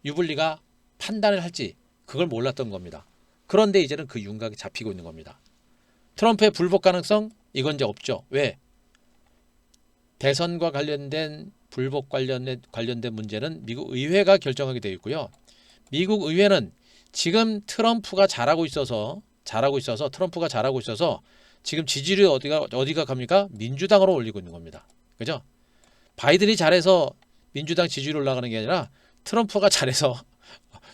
유불리가 판단을 할지 그걸 몰랐던 겁니다. 그런데 이제는 그 윤곽이 잡히고 있는 겁니다. 트럼프의 불복 가능성 이건 이제 없죠. 왜? 대선과 관련된 불복 관련된 문제는 미국 의회가 결정하게 되어 있고요. 미국 의회는 지금 트럼프가 잘하고 있어서 지금 지지율이 어디가 갑니까? 민주당으로 올리고 있는 겁니다. 그죠? 바이든이 잘해서 민주당 지지율이 올라가는 게 아니라 트럼프가 잘해서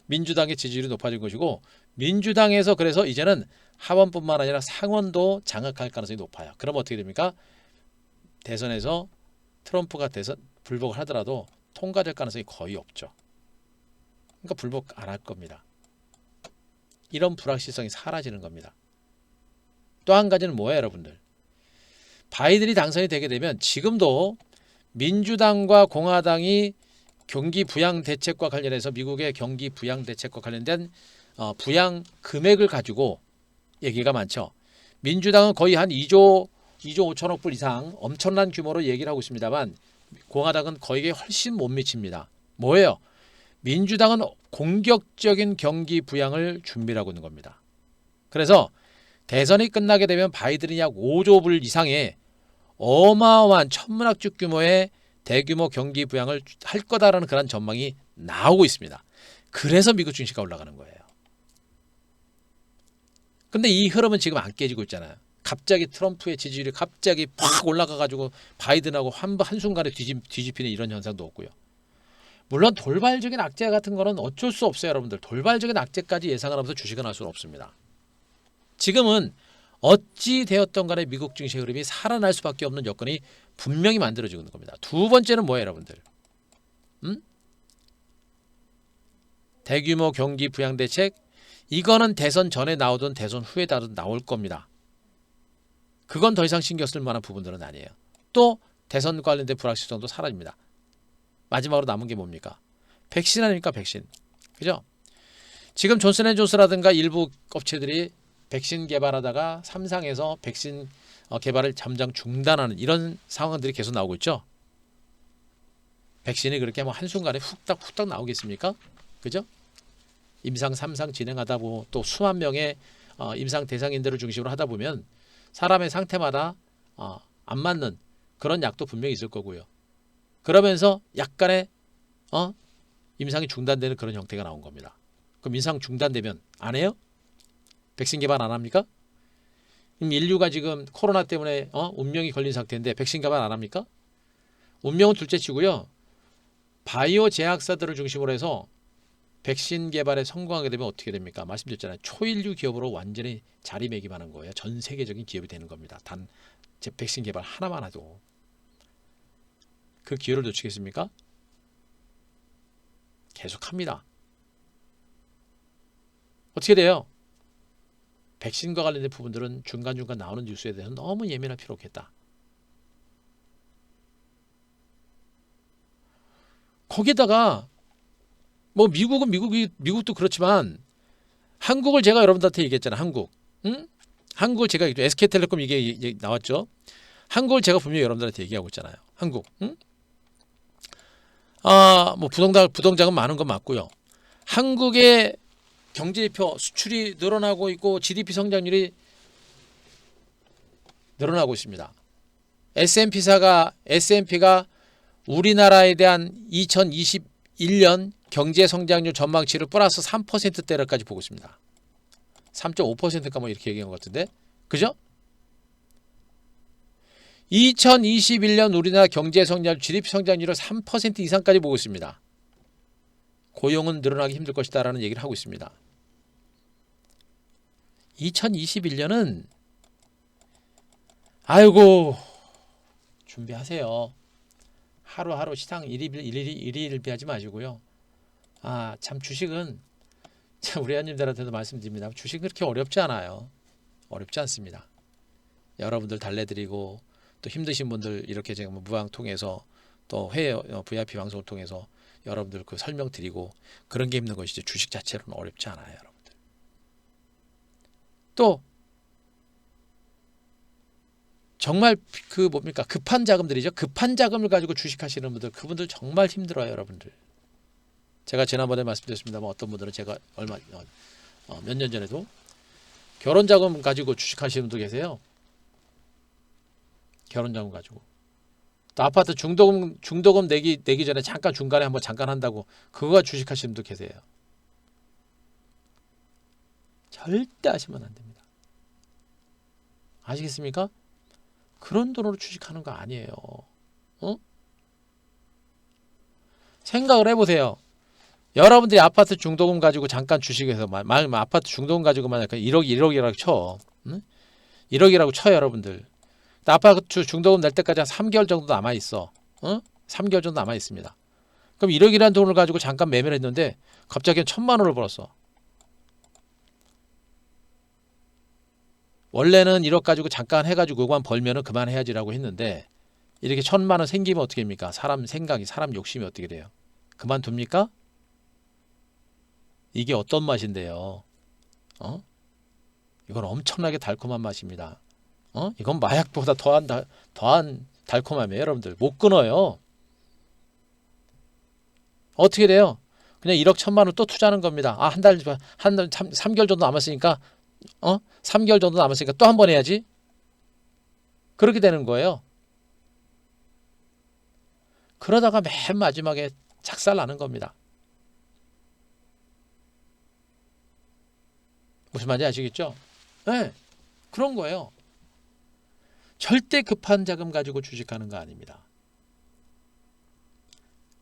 민주당의 지지율이 높아진 것이고, 민주당에서 그래서 이제는 하원뿐만 아니라 상원도 장악할 가능성이 높아요. 그럼 어떻게 됩니까? 대선에서 트럼프가 불복을 하더라도 통과될 가능성이 거의 없죠. 그러니까 불복 안 할 겁니다. 이런 불확실성이 사라지는 겁니다. 또 한 가지는 뭐예요, 여러분들? 바이든이 당선이 되게 되면 지금도 민주당과 공화당이 경기 부양 대책과 관련해서 미국의 경기 부양 대책과 관련된 부양 금액을 가지고 얘기가 많죠. 민주당은 거의 한 2조 5천억 불 이상 엄청난 규모로 얘기를 하고 있습니다만 공화당은 거기에 훨씬 못 미칩니다. 뭐예요? 민주당은 공격적인 경기 부양을 준비하고 있는 겁니다. 그래서 대선이 끝나게 되면 바이든이 약 5조 불 이상의 어마어마한 천문학적 규모의 대규모 경기 부양을 할 거다라는 그런 전망이 나오고 있습니다. 그래서 미국 증시가 올라가는 거예요. 근데 이 흐름은 지금 안 깨지고 있잖아요. 갑자기 트럼프의 지지율이 갑자기 팍 올라가가지고 바이든하고 한순간에 뒤집히는 이런 현상도 없고요. 물론 돌발적인 악재 같은 거는 어쩔 수 없어요, 여러분들. 돌발적인 악재까지 예상을 하면서 주식은 할 수는 없습니다. 지금은 어찌 되었던 간에 미국 증시 흐름이 살아날 수밖에 없는 여건이 분명히 만들어지고 있는 겁니다. 두 번째는 뭐예요, 여러분들? 대규모 경기 부양 대책. 이거는 대선 전에 나오든 대선 후에 나올 겁니다. 그건 더 이상 신경 쓸 만한 부분들은 아니에요. 또 대선 관련된 불확실성도 사라집니다. 마지막으로 남은 게 뭡니까? 백신 아닙니까? 백신. 그죠? 지금 존슨앤존스라든가 일부 업체들이 백신 개발하다가 삼상에서 백신 개발을 잠정 중단하는 이런 상황들이 계속 나오고 있죠. 백신이 그렇게 뭐 한순간에 후딱 나오겠습니까? 그죠? 임상 3상 진행하다 보면 또 수만 명의 임상 대상인들을 중심으로 하다 보면 사람의 상태마다 안 맞는 그런 약도 분명히 있을 거고요. 그러면서 약간의 임상이 중단되는 그런 형태가 나온 겁니다. 그럼 임상 중단되면 안 해요? 백신 개발 안 합니까? 인류가 지금 코로나 때문에 운명이 걸린 상태인데 백신 개발 안 합니까? 운명은 둘째치고요. 바이오 제약사들을 중심으로 해서 백신 개발에 성공하게 되면 어떻게 됩니까? 말씀드렸잖아요. 초인류 기업으로 완전히 자리매김하는 거예요. 전 세계적인 기업이 되는 겁니다. 단 백신 개발 하나만 해도. 그 기회를 놓치겠습니까? 계속합니다. 어떻게 돼요? 백신과 관련된 부분들은 중간중간 나오는 뉴스에 대해서 너무 예민할 필요 없겠다. 거기다가 뭐 미국도 그렇지만 한국을 제가 여러분들한테 얘기했잖아요. 한국. 응? 한국을 제가 SK텔레콤 이게 나왔죠. 한국을 제가 분명히 여러분들한테 얘기하고 있잖아요. 한국. 응? 뭐 부동장은 많은 건 맞고요. 한국의 경제지표 수출이 늘어나고 있고 GDP 성장률이 늘어나고 있습니다. S&P가 우리나라에 대한 2021년 경제 성장률 전망치를 플러스 3%대로까지 보고 있습니다. 3.5%가 뭐 이렇게 얘기한 것 같은데, 그죠? 2021년 우리나라 경제 성장률, GDP 성장률을 3% 이상까지 보고 있습니다. 고용은 늘어나기 힘들 것이다라는 얘기를 하고 있습니다. 2021년은 아이고 준비하세요. 하루하루 시장 일일비하지 마시고요. 참 주식은 참 우리 회원님들한테도 말씀드립니다. 주식은 그렇게 어렵지 않아요. 어렵지 않습니다. 여러분들 달래드리고 또 힘드신 분들 이렇게 제가 무방 통해서 또 회의 VIP 방송을 통해서 여러분들 그 설명드리고 그런 게 힘든 것이지 주식 자체로는 어렵지 않아요, 여러분들. 또 정말 그 뭡니까 급한 자금들이죠. 급한 자금을 가지고 주식하시는 분들 그분들 정말 힘들어요, 여러분들. 제가 지난번에 말씀드렸습니다만 어떤 분들은 제가 몇 년 전에도 결혼 자금 가지고 주식하시는 분도 계세요. 결혼 자금 가지고 또 아파트 중도금 내기 전에 중간에 한번 한다고 그거 주식하시는 분도 계세요. 절대 하시면 안 됩니다. 아시겠습니까? 그런 돈으로 주식하는 거 아니에요. 생각을 해보세요. 여러분들이 아파트 중도금 가지고 잠깐 주식해서 아파트 중도금 가지고 만약 1억이라고 쳐. 1억이라고 쳐요, 여러분들. 아파트 중도금 낼 때까지 한 3개월 정도 남아 있어. 3개월 정도 남아 있습니다. 그럼 1억이라는 돈을 가지고 잠깐 매매를 했는데 갑자기 1,000만 원을 벌었어. 원래는 1억 가지고 잠깐 해가지고 그거만 벌면은 그만해야지라고 했는데 이렇게 1,000만 원 생기면 어떻게 됩니까? 사람 생각이 사람 욕심이 어떻게 돼요? 그만둡니까? 이게 어떤 맛인데요? 이건 엄청나게 달콤한 맛입니다. 이건 마약보다 더한 달콤함이에요, 여러분들. 못 끊어요. 어떻게 돼요? 그냥 1억 1천만 원 또 투자하는 겁니다. 아, 한 달, 3개월 정도 남았으니까, 3개월 정도 남았으니까 또 한 번 해야지. 그렇게 되는 거예요. 그러다가 맨 마지막에 작살 나는 겁니다. 무슨 말인지 아시겠죠? 네, 그런 거예요. 절대 급한 자금 가지고 주식하는 거 아닙니다.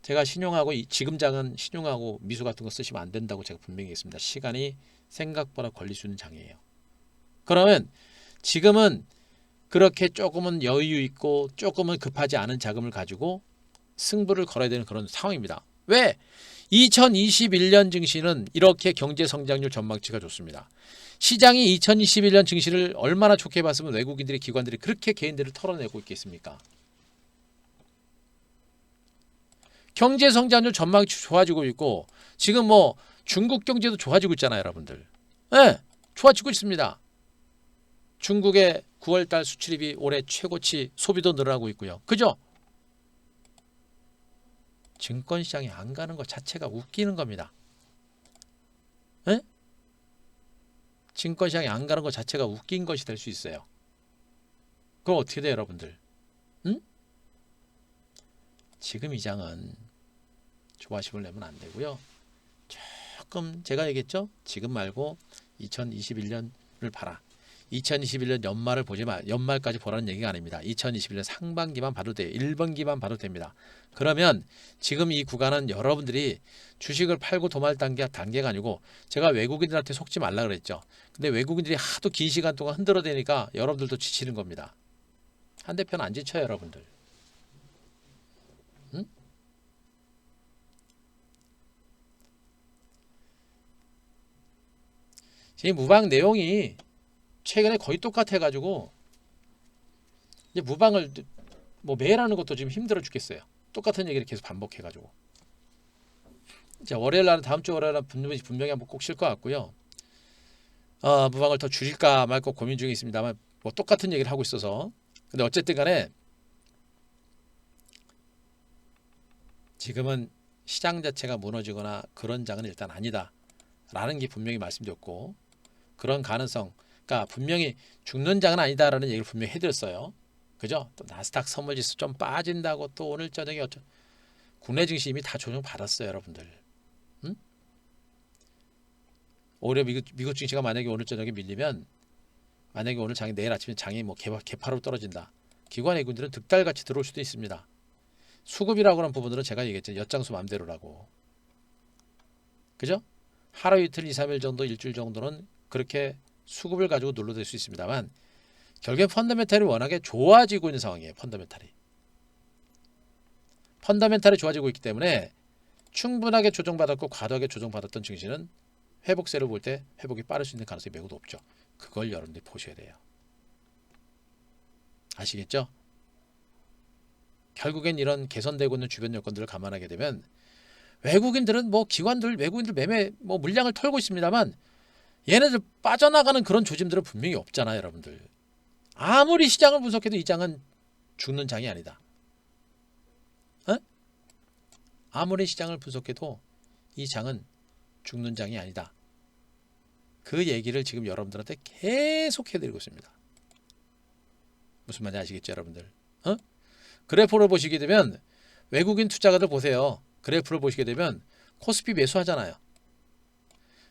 제가 신용하고 지금장은 신용하고 미수 같은 거 쓰시면 안 된다고 제가 분명히 했습니다. 시간이 생각보다 걸릴 수 있는 장이에요. 그러면 지금은 그렇게 조금은 여유 있고 조금은 급하지 않은 자금을 가지고 승부를 걸어야 되는 그런 상황입니다. 왜? 2021년 증시는 이렇게 경제 성장률 전망치가 좋습니다. 시장이 2021년 증시를 얼마나 좋게 봤으면 외국인들이 기관들이 그렇게 개인들을 털어내고 있겠습니까? 경제 성장률 전망이 좋아지고 있고 지금 뭐 중국 경제도 좋아지고 있잖아요, 여러분들. 네, 좋아지고 있습니다. 중국의 9월달 수출입이 올해 최고치, 소비도 늘어나고 있고요. 그죠? 증권시장에 안 가는 것 자체가 웃기는 겁니다. 네? 증권시장에 안 가는 것 자체가 웃긴 것이 될 수 있어요. 그럼 어떻게 돼요, 여러분들? 응? 지금 이 장은 조바심을 내면 안 되고요. 조금 제가 얘기했죠? 지금 말고 2021년을 봐라. 2021년 연말을 보지 마. 연말까지 보라는 얘기가 아닙니다. 2021년 상반기만 봐도 돼요. 1분기만 봐도 됩니다. 그러면 지금 이 구간은 여러분들이 주식을 팔고 도말 단계가 아니고 제가 외국인들한테 속지 말라 그랬죠. 근데 외국인들이 하도 긴 시간 동안 흔들어대니까 여러분들도 지치는 겁니다. 한대편 안 지쳐요, 여러분들. 응? 이 무방 내용이 최근에 거의 똑같아가지고 이제 무방을 뭐 매일 하는 것도 지금 힘들어 죽겠어요. 똑같은 얘기를 계속 반복해가지고. 자, 월요일 날은 다음 주 월요일 날 분명히 한번 꼭 쉴 것 같고요. 무방을 더 줄일까 말까 고민 중에 있습니다만 뭐 똑같은 얘기를 하고 있어서. 근데 어쨌든 간에 지금은 시장 자체가 무너지거나 그런 장은 일단 아니다 라는 게 분명히 말씀드렸고, 그런 가능성, 그러니까 분명히 죽는 장은 아니다라는 얘기를 분명히 해드렸어요. 그죠? 또 나스닥 선물지수 좀 빠진다고 또 오늘 저녁에 국내 증시 이미 다 조정 받았어요, 여러분들. 응? 오히려 미국 증시가 만약에 오늘 저녁에 밀리면, 만약에 오늘 장이 내일 아침에 장이 뭐 개파로 떨어진다. 기관 외국인들은 득달같이 들어올 수도 있습니다. 수급이라고 하는 부분들은 제가 얘기했죠. 엿장수 맘대로라고. 그죠? 하루 이틀 2, 3일 정도 일주일 정도는 그렇게 수급을 가지고 눌러댈 수 있습니다만 결국엔 펀더멘탈이 워낙에 좋아지고 있는 상황이에요. 펀더멘탈이 좋아지고 있기 때문에 충분하게 조정받았고 과도하게 조정받았던 증시는 회복세를 볼 때 회복이 빠를 수 있는 가능성이 매우 높죠. 그걸 여러분들이 보셔야 돼요. 아시겠죠? 결국엔 이런 개선되고 있는 주변 여건들을 감안하게 되면 외국인들은 뭐 외국인들 매매 뭐 물량을 털고 있습니다만 얘네들 빠져나가는 그런 조짐들은 분명히 없잖아요, 여러분들. 아무리 시장을 분석해도 이 장은 죽는 장이 아니다. 아무리 시장을 분석해도 이 장은 죽는 장이 아니다. 그 얘기를 지금 여러분들한테 계속 해드리고 있습니다. 무슨 말인지 아시겠죠, 여러분들? 그래프를 보시게 되면 외국인 투자가들 보세요. 그래프를 보시게 되면 코스피 매수하잖아요.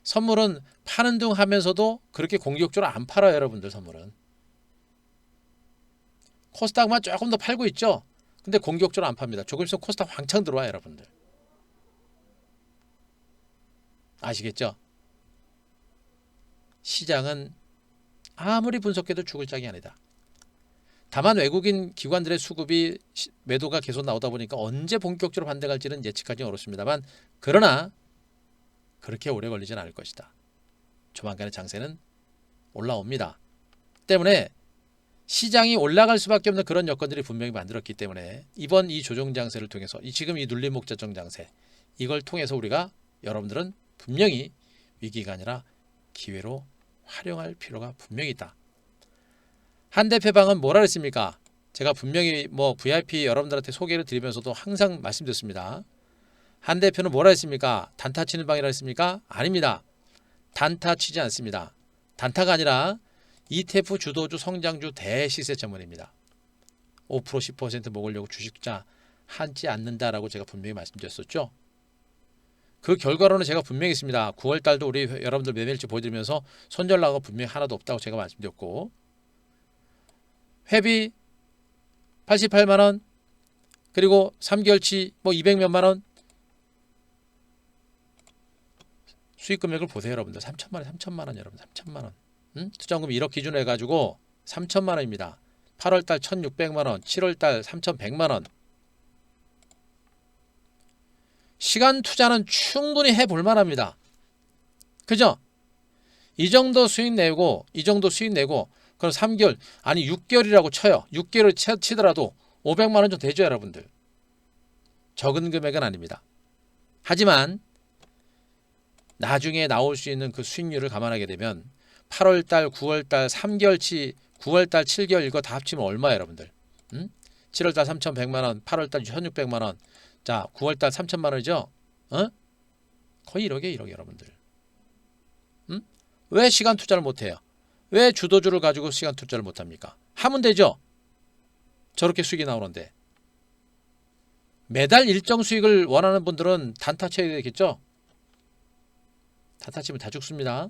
선물은 파는 둥 하면서도 그렇게 공격적으로 안 팔아요, 여러분들. 선물은 코스닥만 조금 더 팔고 있죠. 근데 공격적으로 안 팝니다. 조금 있으면 코스닥 왕창 들어와요, 여러분들. 아시겠죠? 시장은 아무리 분석해도 죽을 장이 아니다. 다만 외국인 기관들의 수급이 매도가 계속 나오다 보니까 언제 본격적으로 반등할지는 예측하기 어렵습니다만, 그러나 그렇게 오래 걸리진 않을 것이다. 조만간의 장세는 올라옵니다. 때문에 시장이 올라갈 수밖에 없는 그런 여건들이 분명히 만들었기 때문에 이번 이 조정 장세를 통해서 지금 이 눌림 목자정 장세, 이걸 통해서 우리가 여러분들은 분명히 위기가 아니라 기회로 활용할 필요가 분명히 있다. 한대표방은 뭐라 그랬습니까? 제가 분명히 뭐 VIP 여러분들한테 소개를 드리면서도 항상 말씀드렸습니다. 한대표는 뭐라 했습니까? 단타 치는 방이라 했습니까? 아닙니다. 단타 치지 않습니다. 단타가 아니라 ETF 주도주 성장주 대시세 전문입니다. 5% 10% 먹으려고 주식 투자 하지 않는다라고 제가 분명히 말씀드렸었죠. 그 결과로는 제가 분명히 있습니다. 9월달도 우리 여러분들 매매일지 보여드리면서 손절나가 분명히 하나도 없다고 제가 말씀드렸고, 회비 88만원, 그리고 3개월치 뭐 200몇만원, 수익 금액을 보세요. 여러분들 3천만원 여러분 3천만원. 투자금금 1억 기준으로 해가지고 3천만원입니다. 8월달 1600만원, 7월달 3100만원. 시간 투자는 충분히 해볼 만합니다. 그죠? 이 정도 수익 내고 그럼 3개월 아니 6개월이라고 쳐요. 6개월 치더라도 500만원 좀 되죠 여러분들. 적은 금액은 아닙니다. 하지만 나중에 나올 수 있는 그 수익률을 감안하게 되면 8월달 9월달 3개월치 9월달 7개월 이거 다 합치면 얼마예요 여러분들? 7월달 3,100만원 8월달 1,600만원. 자 9월달 3천만원이죠. 거의 1억에 여러분들. 왜 시간 투자를 못해요? 왜 주도주를 가지고 시간 투자를 못합니까? 하면 되죠. 저렇게 수익이 나오는데. 매달 일정 수익을 원하는 분들은 단타 쳐야 되겠죠. 단타 치면 다 죽습니다.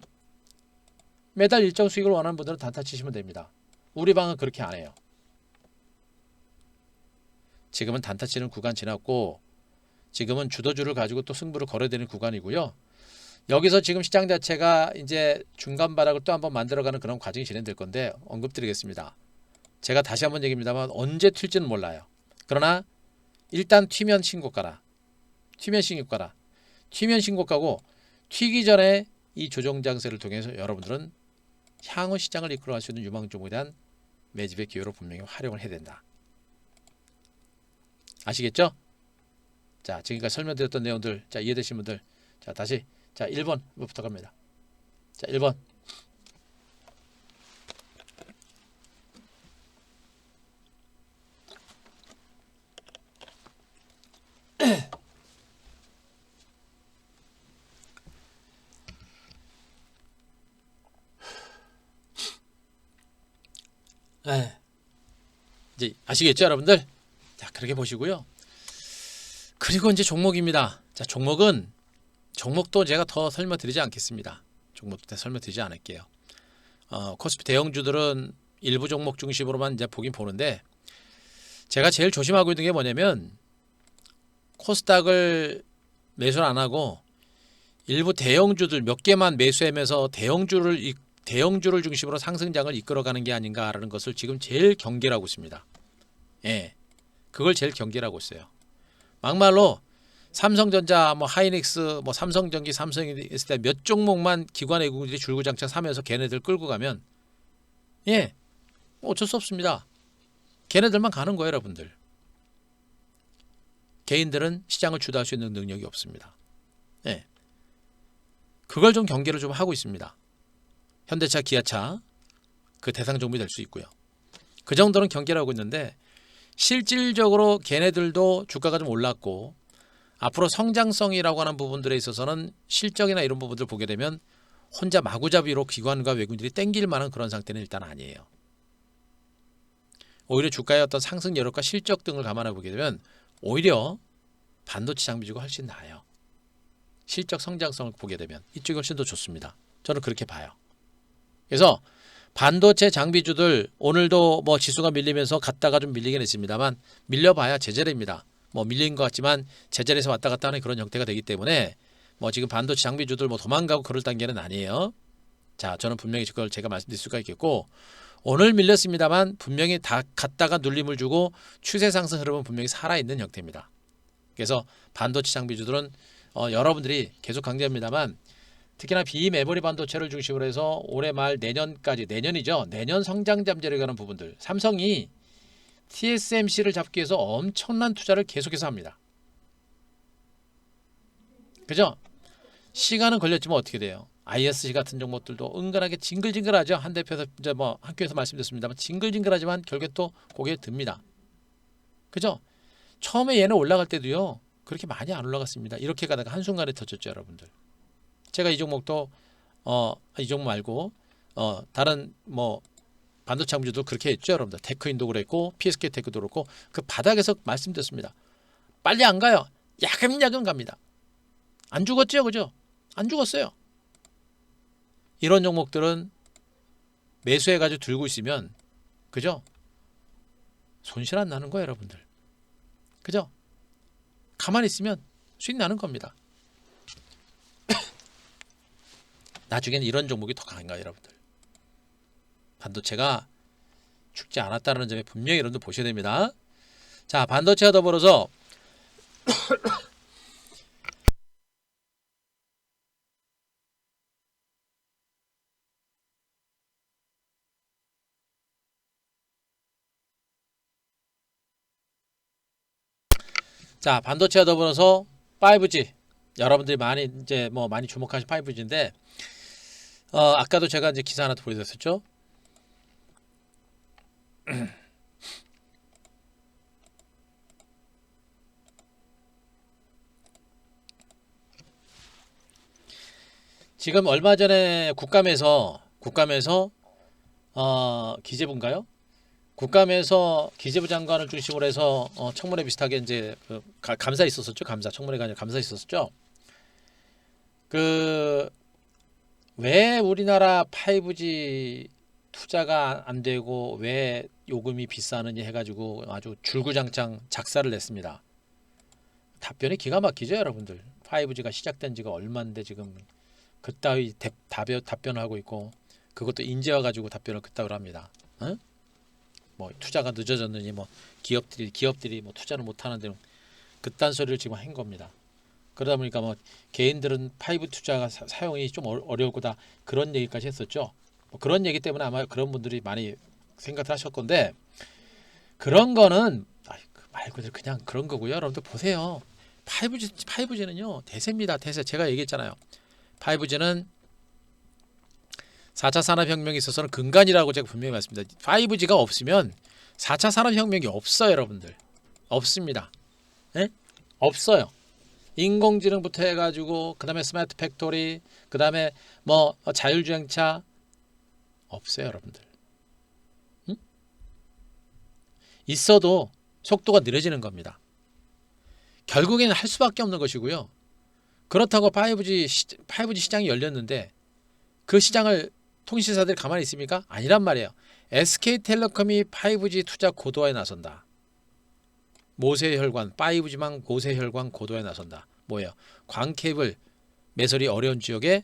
매달 일정 수익을 원하는 분들은 단타 치시면 됩니다. 우리 방은 그렇게 안 해요. 지금은 단타 치는 구간 지났고 지금은 주도주를 가지고 또 승부를 걸어야 되는 구간이고요. 여기서 지금 시장 자체가 이제 중간 바닥을 또 한번 만들어가는 그런 과정이 진행될 건데 언급드리겠습니다. 제가 다시 한번 얘기합니다만 언제 튈지는 몰라요. 그러나 일단 튀면 신고가라. 튀면 신고가고 튀기 전에 이 조정 장세를 통해서 여러분들은 향후 시장을 이끌어갈 수 있는 유망 종목에 대한 매집의 기회로 분명히 활용을 해야 된다. 아시겠죠? 자, 지금까지 설명드렸던 내용들, 자, 이해되신 분들, 자, 다시, 자, 1번 부탁합니다. 자, 1번. 이제 아시겠죠, 여러분들? 자, 그렇게 보시고요. 그리고 이제 종목입니다. 자, 종목도 제가 더 설명드리지 않겠습니다. 종목도 더 설명드리지 않을게요. 코스피 대형주들은 일부 종목 중심으로만 이제 보긴 보는데 제가 제일 조심하고 있는 게 뭐냐면 코스닥을 매수를 안 하고 일부 대형주들 몇 개만 매수하면서 대형주를 중심으로 상승장을 이끌어가는 게 아닌가라는 것을 지금 제일 경계를 하고 있습니다. 예, 그걸 제일 경계를 하고 있어요. 막말로 삼성전자, 뭐 하이닉스, 뭐 삼성전기, 삼성이 있을 때 몇 종목만 기관 외국인들이 줄구장창 사면서 걔네들 끌고 가면 어쩔 수 없습니다. 걔네들만 가는 거예요, 여러분들. 개인들은 시장을 주도할 수 있는 능력이 없습니다. 예, 그걸 좀 경계를 좀 하고 있습니다. 현대차, 기아차 그 대상 종목이 될 수 있고요. 그 정도는 경계를 하고 있는데 실질적으로 걔네들도 주가가 좀 올랐고 앞으로 성장성이라고 하는 부분들에 있어서는 실적이나 이런 부분들을 보게 되면 혼자 마구잡이로 기관과 외국인들이 땡길 만한 그런 상태는 일단 아니에요. 오히려 주가의 어떤 상승 여력과 실적 등을 감안해 보게 되면 오히려 반도체 장비주가 훨씬 나아요. 실적 성장성을 보게 되면 이쪽이 훨씬 더 좋습니다. 저는 그렇게 봐요. 그래서 반도체 장비주들 오늘도 뭐 지수가 밀리면서 갔다가 좀 밀리긴 했습니다만 밀려봐야 제자리입니다. 뭐 밀린 것 같지만 제자리에서 왔다 갔다 하는 그런 형태가 되기 때문에 뭐 지금 반도체 장비주들 뭐 도망가고 그럴 단계는 아니에요. 자, 저는 분명히 그걸 제가 말씀드릴 수가 있겠고 오늘 밀렸습니다만 분명히 다 갔다가 눌림을 주고 추세 상승 흐름은 분명히 살아있는 형태입니다. 그래서 반도체 장비주들은 여러분들이 계속 강조합니다만 특히나 비메모리 반도체를 중심으로 해서 올해 말 내년까지 내년이죠. 내년 성장 잠재력에 관한 부분들 삼성이 TSMC를 잡기 위해서 엄청난 투자를 계속해서 합니다. 그죠? 시간은 걸렸지만 어떻게 돼요? ISC 같은 종목들도 은근하게 징글징글하죠. 한 대표에서 이제 뭐 학교에서 말씀드렸습니다만 징글징글하지만 결국에 또 고개에 듭니다. 그죠? 처음에 얘는 올라갈 때도요. 그렇게 많이 안 올라갔습니다. 이렇게 가다가 한순간에 터졌죠, 여러분들. 제가 이 종목도 이 종목 말고 다른 뭐 반도체 장주도 그렇게 했죠, 여러분들. 테크인도 그랬고 PSK 테크도 그렇고 그 바닥에서 말씀드렸습니다. 빨리 안 가요. 야금야금 갑니다. 안 죽었죠, 그죠? 안 죽었어요. 이런 종목들은 매수해가지고 들고 있으면 그죠? 손실 안 나는 거예요, 여러분들. 그죠? 가만히 있으면 수익 나는 겁니다. 나중에는 이런 종목이 더 강한가요, 여러분들? 반도체가 죽지 않았다는 점에 분명히 여러분들 보셔야 됩니다. 자, 반도체와 더불어서 자, 반도체와 더불어서 5G 여러분들이 많이 이제 뭐 많이 주목하신 5G인데 아까도 제가 이제 기사 하나 보여드렸었죠. 지금 얼마 전에 국감에서 기재부인가요? 국감에서 기재부 장관을 중심으로 해서 청문회 비슷하게 이제 감사 있었었죠. 감사 청문회가 아니라 감사 있었었죠. 그 왜 우리나라 5G 투자가 안 되고 왜 요금이 비싸느냐 해가지고 아주 줄구장창 작사를 냈습니다. 답변이 기가 막히죠, 여러분들. 5G가 시작된 지가 얼마인데 지금 그따위 답변을 하고 있고 그것도 인제와 가지고 답변을 그따위로 합니다. 어? 뭐 투자가 늦어졌느니 뭐 기업들이 뭐 투자를 못 하는데 그딴 소리를 지금 한 겁니다. 그러다 보니까 뭐 개인들은 5 투자가 사용이 좀 어려울 거다 그런 얘기까지 했었죠. 뭐 그런 얘기 때문에 아마 그런 분들이 많이 생각을 하실 건데 그런 거는 말 그대로 그냥 그런 거고요. 여러분들 보세요. 5G는요 대세입니다. 대세. 제가 얘기했잖아요. 5G는 4차 산업혁명에 있어서는 근간이라고 제가 분명히 말씀드립니다. 5G가 없으면 4차 산업혁명이 없어요, 여러분들. 없습니다. 네? 없어요. 인공지능부터 해가지고 그 다음에 스마트 팩토리 그 다음에 뭐 자율주행차 없어요, 여러분들. 응? 있어도 속도가 느려지는 겁니다. 결국에는 할 수밖에 없는 것이고요. 그렇다고 5G 시장이 열렸는데 그 시장을 통신사들이 가만히 있습니까? 아니란 말이에요. SK텔레콤이 5G 투자 고도화에 나선다. 모세혈관 5G망 모세혈관 고도화에 나선다. 뭐예요? 광케이블 매설이 어려운 지역에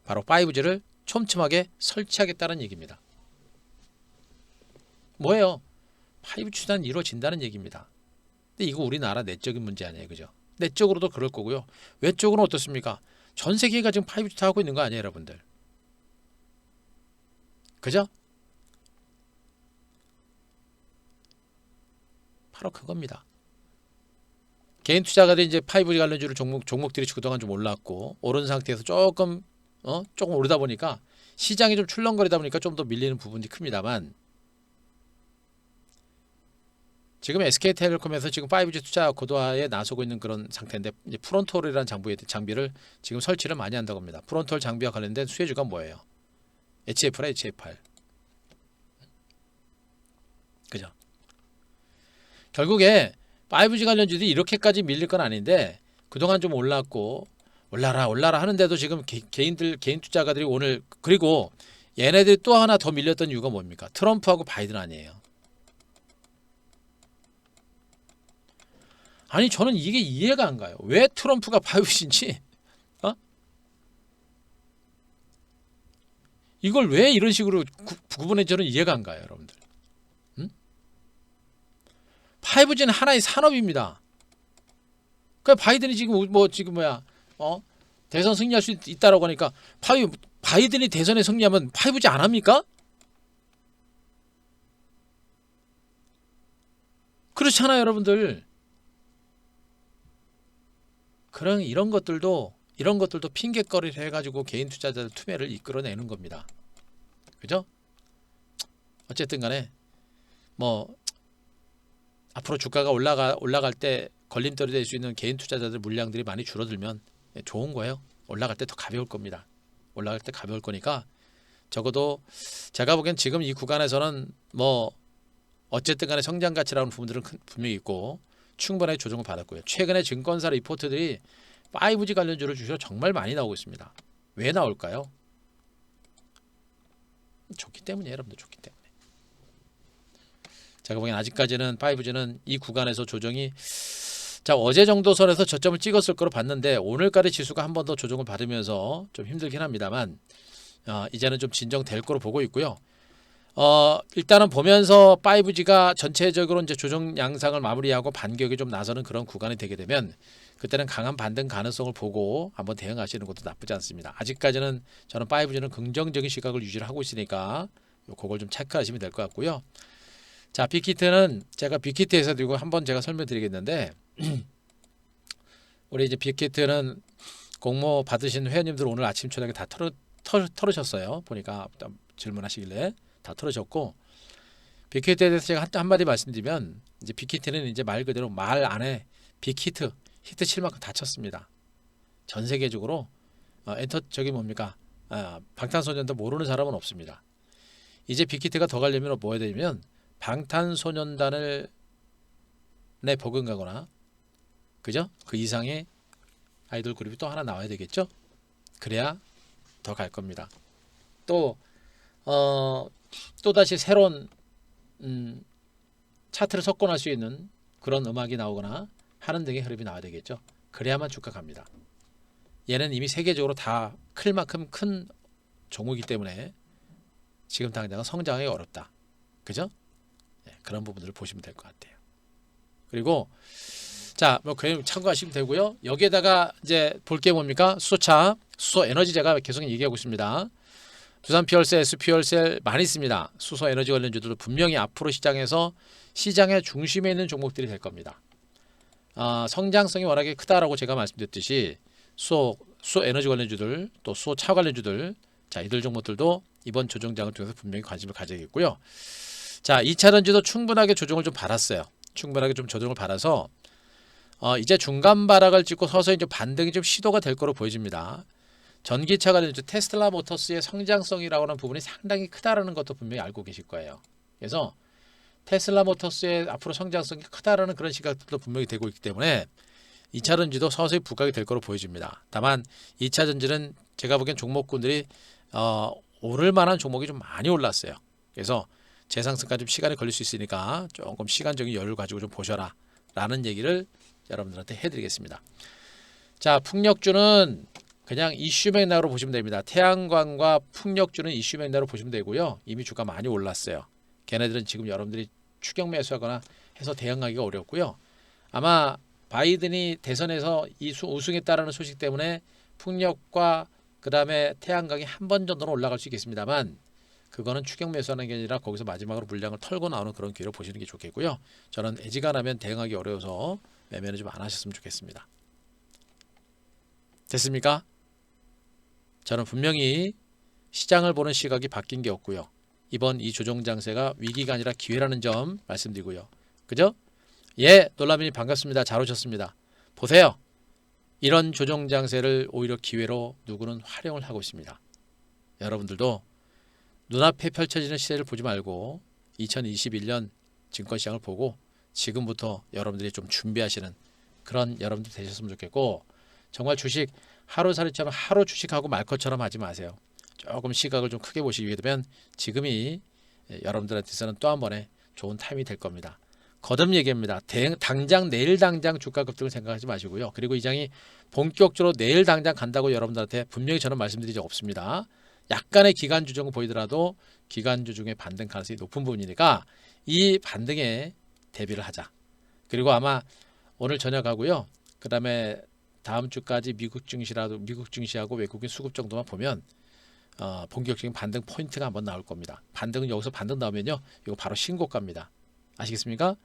바로 5G를 촘촘하게 설치하겠다는 얘기입니다. 뭐예요? 5G 투자는 이루어진다는 얘기입니다. 근데 이거 우리나라 내적인 문제 아니에요, 그죠? 내적으로도 그럴 거고요. 외적으로는 어떻습니까? 전 세계가 지금 5G 투자하고 있는 거 아니에요, 여러분들? 그죠? 바로 그겁니다. 개인 투자가들이 이제 5G 관련주를 종목들이 그동안 좀 올랐고 오른 상태에서 조금 오르다 보니까 시장이 좀 출렁거리다 보니까 좀 더 밀리는 부분이 큽니다만 지금 SK텔레콤에서 지금 5G 투자 고도화에 나서고 있는 그런 상태인데 이제 프론톨이라는 장비를 지금 설치를 많이 한다고 합니다. 프론톨 장비와 관련된 수혜주가 뭐예요? HF라 HF8. 그죠? 결국에 5G 관련주들이 이렇게까지 밀릴 건 아닌데 그동안 좀 올랐고 올라라 하는데도 지금 개인 투자가들이 오늘 그리고 얘네들이 또 하나 더 밀렸던 이유가 뭡니까? 트럼프하고 바이든 아니에요. 아니 저는 이게 이해가 안 가요. 왜 트럼프가 5G인지 이걸 왜 이런 식으로 구분해 저는 이해가 안 가요, 여러분들. 5G는 하나의 산업입니다. 그 바이든이 지금 대선 승리할 수 있다라고 하니까 바이든이 대선에 승리하면 5G 안 합니까? 그렇잖아요, 여러분들. 그런 이런 것들도 이런 것들도 핑계거리를 해가지고 개인 투자자들 투매를 이끌어내는 겁니다. 그죠? 어쨌든 간에 뭐 앞으로 주가가 올라갈 때 걸림돌이 될 수 있는 개인 투자자들 물량들이 많이 줄어들면 좋은 거예요. 올라갈 때 더 가벼울 겁니다. 올라갈 때 가벼울 거니까 적어도 제가 보기엔 지금 이 구간에서는 뭐 어쨌든 간에 성장 가치라는 부분들은 분명히 있고 충분하게 조정을 받았고요. 최근에 증권사 리포트들이 5G 관련주를 주시로 정말 많이 나오고 있습니다. 왜 나올까요? 좋기 때문이에요. 여러분들 좋기 때문에. 제가 보기엔 아직까지는 5G는 이 구간에서 조정이 자 어제 정도 선에서 저점을 찍었을 거로 봤는데 오늘까지 지수가 한 번 더 조정을 받으면서 좀 힘들긴 합니다만 이제는 좀 진정될 거로 보고 있고요. 일단은 보면서 5G가 전체적으로 이제 조정 양상을 마무리하고 반격이 좀 나서는 그런 구간이 되게 되면 그때는 강한 반등 가능성을 보고 한번 대응하시는 것도 나쁘지 않습니다. 아직까지는 저는 5G는 긍정적인 시각을 유지를 하고 있으니까 그걸 좀 체크하시면 될 것 같고요. 자, 빅히트는 제가 빅히트에서 이거 한번 제가 설명드리겠는데 우리 이제 빅히트는 공모 받으신 회원님들 오늘 아침 저녁에 다 털으셨어요. 보니까 질문하시길래 다 털으셨고 빅히트에 대해서 제가 한마디 말씀드리면 이제 빅히트는 이제 말 그대로 말 안에 빅히트 히트 칠 만큼 다 쳤습니다. 전 세계적으로 엔터 저기 뭡니까 방탄소년단 모르는 사람은 없습니다. 이제 빅히트가 더 가려면 뭐 해야 되냐면 방탄소년단을 내 버금가거나 그죠? 그 이상의 아이돌 그룹이 또 하나 나와야 되겠죠? 그래야 더 갈 겁니다. 또 다시 새로운 차트를 석권할 수 있는 그런 음악이 나오거나 하는 등의 흐름이 나와야 되겠죠. 그래야만 주가 갑니다. 얘는 이미 세계적으로 다 클 만큼 큰 종목이기 때문에 지금 당장은 성장하기 어렵다. 그죠? 네, 그런 부분들을 보시면 될 것 같아요. 그리고 자, 뭐 그냥 참고하시면 되고요. 여기에다가 이제 볼 게 뭡니까? 수소차, 수소 에너지 제가 계속 얘기하고 있습니다. 두산 피얼셀, SP열셀 많이 있습니다. 수소 에너지 관련주들도 분명히 앞으로 시장에서 시장의 중심에 있는 종목들이 될 겁니다. 성장성이 워낙에 크다라고 제가 말씀드렸듯이 수소 에너지 관련주들 또 수소차 관련주들 자 이들 종목들도 이번 조정장을 통해서 분명히 관심을 가져야겠고요. 자 2차전지도 충분하게 조정을 좀 받았어요. 충분하게 좀 조정을 받아서 이제 중간 바락을 찍고 서서히 이제 반등이 좀 시도가 될 거로 보여집니다. 전기차 관련주 테슬라 모터스의 성장성이라고 하는 부분이 상당히 크다라는 것도 분명히 알고 계실 거예요. 그래서 테슬라 모터스의 앞으로 성장성이 크다라는 그런 시각들도 분명히 되고 있기 때문에 2차 전지도 서서히 부각이 될 거로 보여집니다. 다만 2차 전지는 제가 보기엔 종목군들이 오를 만한 종목이 좀 많이 올랐어요. 그래서 재상승까지 좀 시간이 걸릴 수 있으니까 조금 시간적인 여유를 가지고 좀 보셔라 라는 얘기를 여러분들한테 해드리겠습니다. 자, 풍력주는 그냥 이슈 맥락으로 보시면 됩니다. 태양광과 풍력주는 이슈 맥락으로 보시면 되고요. 이미 주가 많이 올랐어요. 걔네들은 지금 여러분들이 추격 매수하거나 해서 대응하기가 어렵고요. 아마 바이든이 대선에서 우승했다라는 소식 때문에 풍력과 그 다음에 태양광이 한 번 정도는 올라갈 수 있겠습니다만 그거는 추격 매수하는 게 아니라 거기서 마지막으로 물량을 털고 나오는 그런 기회로 보시는 게 좋겠고요. 저는 애지간하면 대응하기 어려워서 매매는 좀 안 하셨으면 좋겠습니다. 됐습니까? 저는 분명히 시장을 보는 시각이 바뀐 게 없고요. 이번 이 조정 장세가 위기가 아니라 기회라는 점 말씀드리고요. 그죠? 예, 놀라미님 반갑습니다. 잘 오셨습니다. 보세요. 이런 조정 장세를 오히려 기회로 누구는 활용을 하고 있습니다. 여러분들도 눈앞에 펼쳐지는 시대를 보지 말고 2021년 증권시장을 보고 지금부터 여러분들이 좀 준비하시는 그런 여러분들 되셨으면 좋겠고 정말 주식 하루살이처럼 하루 주식하고 말 것처럼 하지 마세요. 조금 시각을 좀 크게 보시게 되면 지금이 여러분들한테서는 또 한 번의 좋은 타임이 될 겁니다. 거듭 얘기합니다. 내일 당장 주가 급등을 생각하지 마시고요. 그리고 이 장이 본격적으로 내일 당장 간다고 여러분들한테 분명히 저는 말씀드린 적 없습니다. 약간의 기간주 정도 보이더라도 기간주 중에 반등 가능성이 높은 부분이니까 이 반등에 대비를 하자. 그리고 아마 오늘 저녁 하고요. 그 다음에 다음 주까지 미국 증시하고 외국인 수급 정도만 보면 본격적인 반등 포인트가 한번 나올 겁니다. 반등은 여기서 반등 나오면요. 이거 바로 신고가입니다. 아시겠습니까?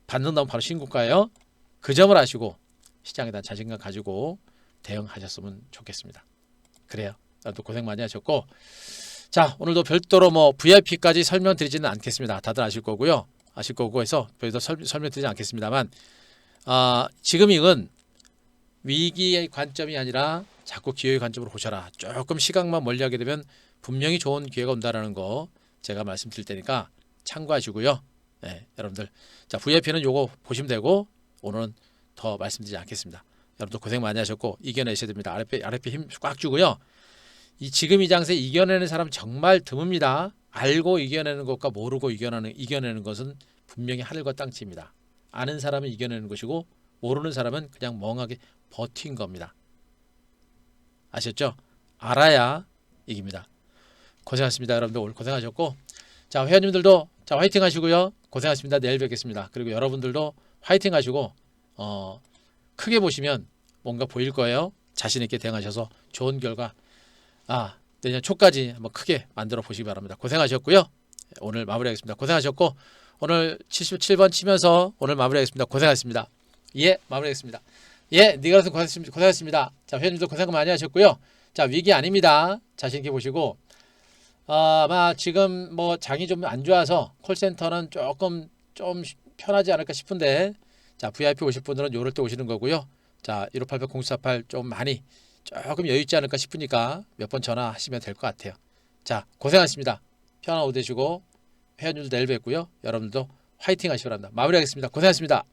반등 나오면 바로 신고가예요. 그 점을 아시고 시장에 대한 자신감 가지고 대응하셨으면 좋겠습니다. 그래요. 또 고생 많이 하셨고, 자, 오늘도 별도로 뭐 VIP까지 설명드리지는 않겠습니다. 다들 아실 거고요. 아실 거고 해서 별도 설명드리지 않겠습니다만, 지금 이건 위기의 관점이 아니라 자꾸 기회의 관점으로 보셔라. 조금 시각만 멀리하게 되면 분명히 좋은 기회가 온다라는 거 제가 말씀드릴 테니까 참고하시고요. 네, 여러분들, 자, VIP는 요거 보시면 되고, 오늘은 더 말씀드리지 않겠습니다. 여러분들 고생 많이 하셨고 이겨내셔야 됩니다. 아랫배 힘 꽉 주고요. 지금 이 장세 이겨내는 사람 정말 드뭅니다. 알고 이겨내는 것과 모르고 이겨내는 것은 분명히 하늘과 땅치입니다. 아는 사람은 이겨내는 것이고 모르는 사람은 그냥 멍하게 버틴 겁니다. 아셨죠? 알아야 이깁니다. 고생하셨습니다. 여러분들 오늘 고생하셨고, 자, 회원님들도 자 화이팅 하시고요. 고생하셨습니다. 내일 뵙겠습니다. 그리고 여러분들도 화이팅 하시고 크게 보시면 뭔가 보일 거예요. 자신 있게 대응하셔서 좋은 결과 내년 초까지 한번 크게 만들어 보시기 바랍니다. 고생하셨고요. 오늘 마무리하겠습니다. 고생하셨고 오늘 77번 치면서 오늘 마무리하겠습니다. 고생하셨습니다. 예, 마무리하겠습니다. 예, 니가라서 고생하셨습니다. 자, 회원님도 고생 많이 하셨고요. 자, 위기 아닙니다. 자신 있게 보시고 아마 지금 뭐 장이 좀 안 좋아서 콜센터는 조금 좀 편하지 않을까 싶은데, 자, VIP 오실 분들은 요럴 때 오시는 거고요. 자, 1588-0448 좀 많이 조금 여유 있지 않을까 싶으니까 몇 번 전화하시면 될 것 같아요. 자, 고생하셨습니다. 편한 오후 되시고 회원님도 내일 뵙고요. 여러분들도 화이팅 하시기 바랍니다. 마무리하겠습니다. 고생하셨습니다.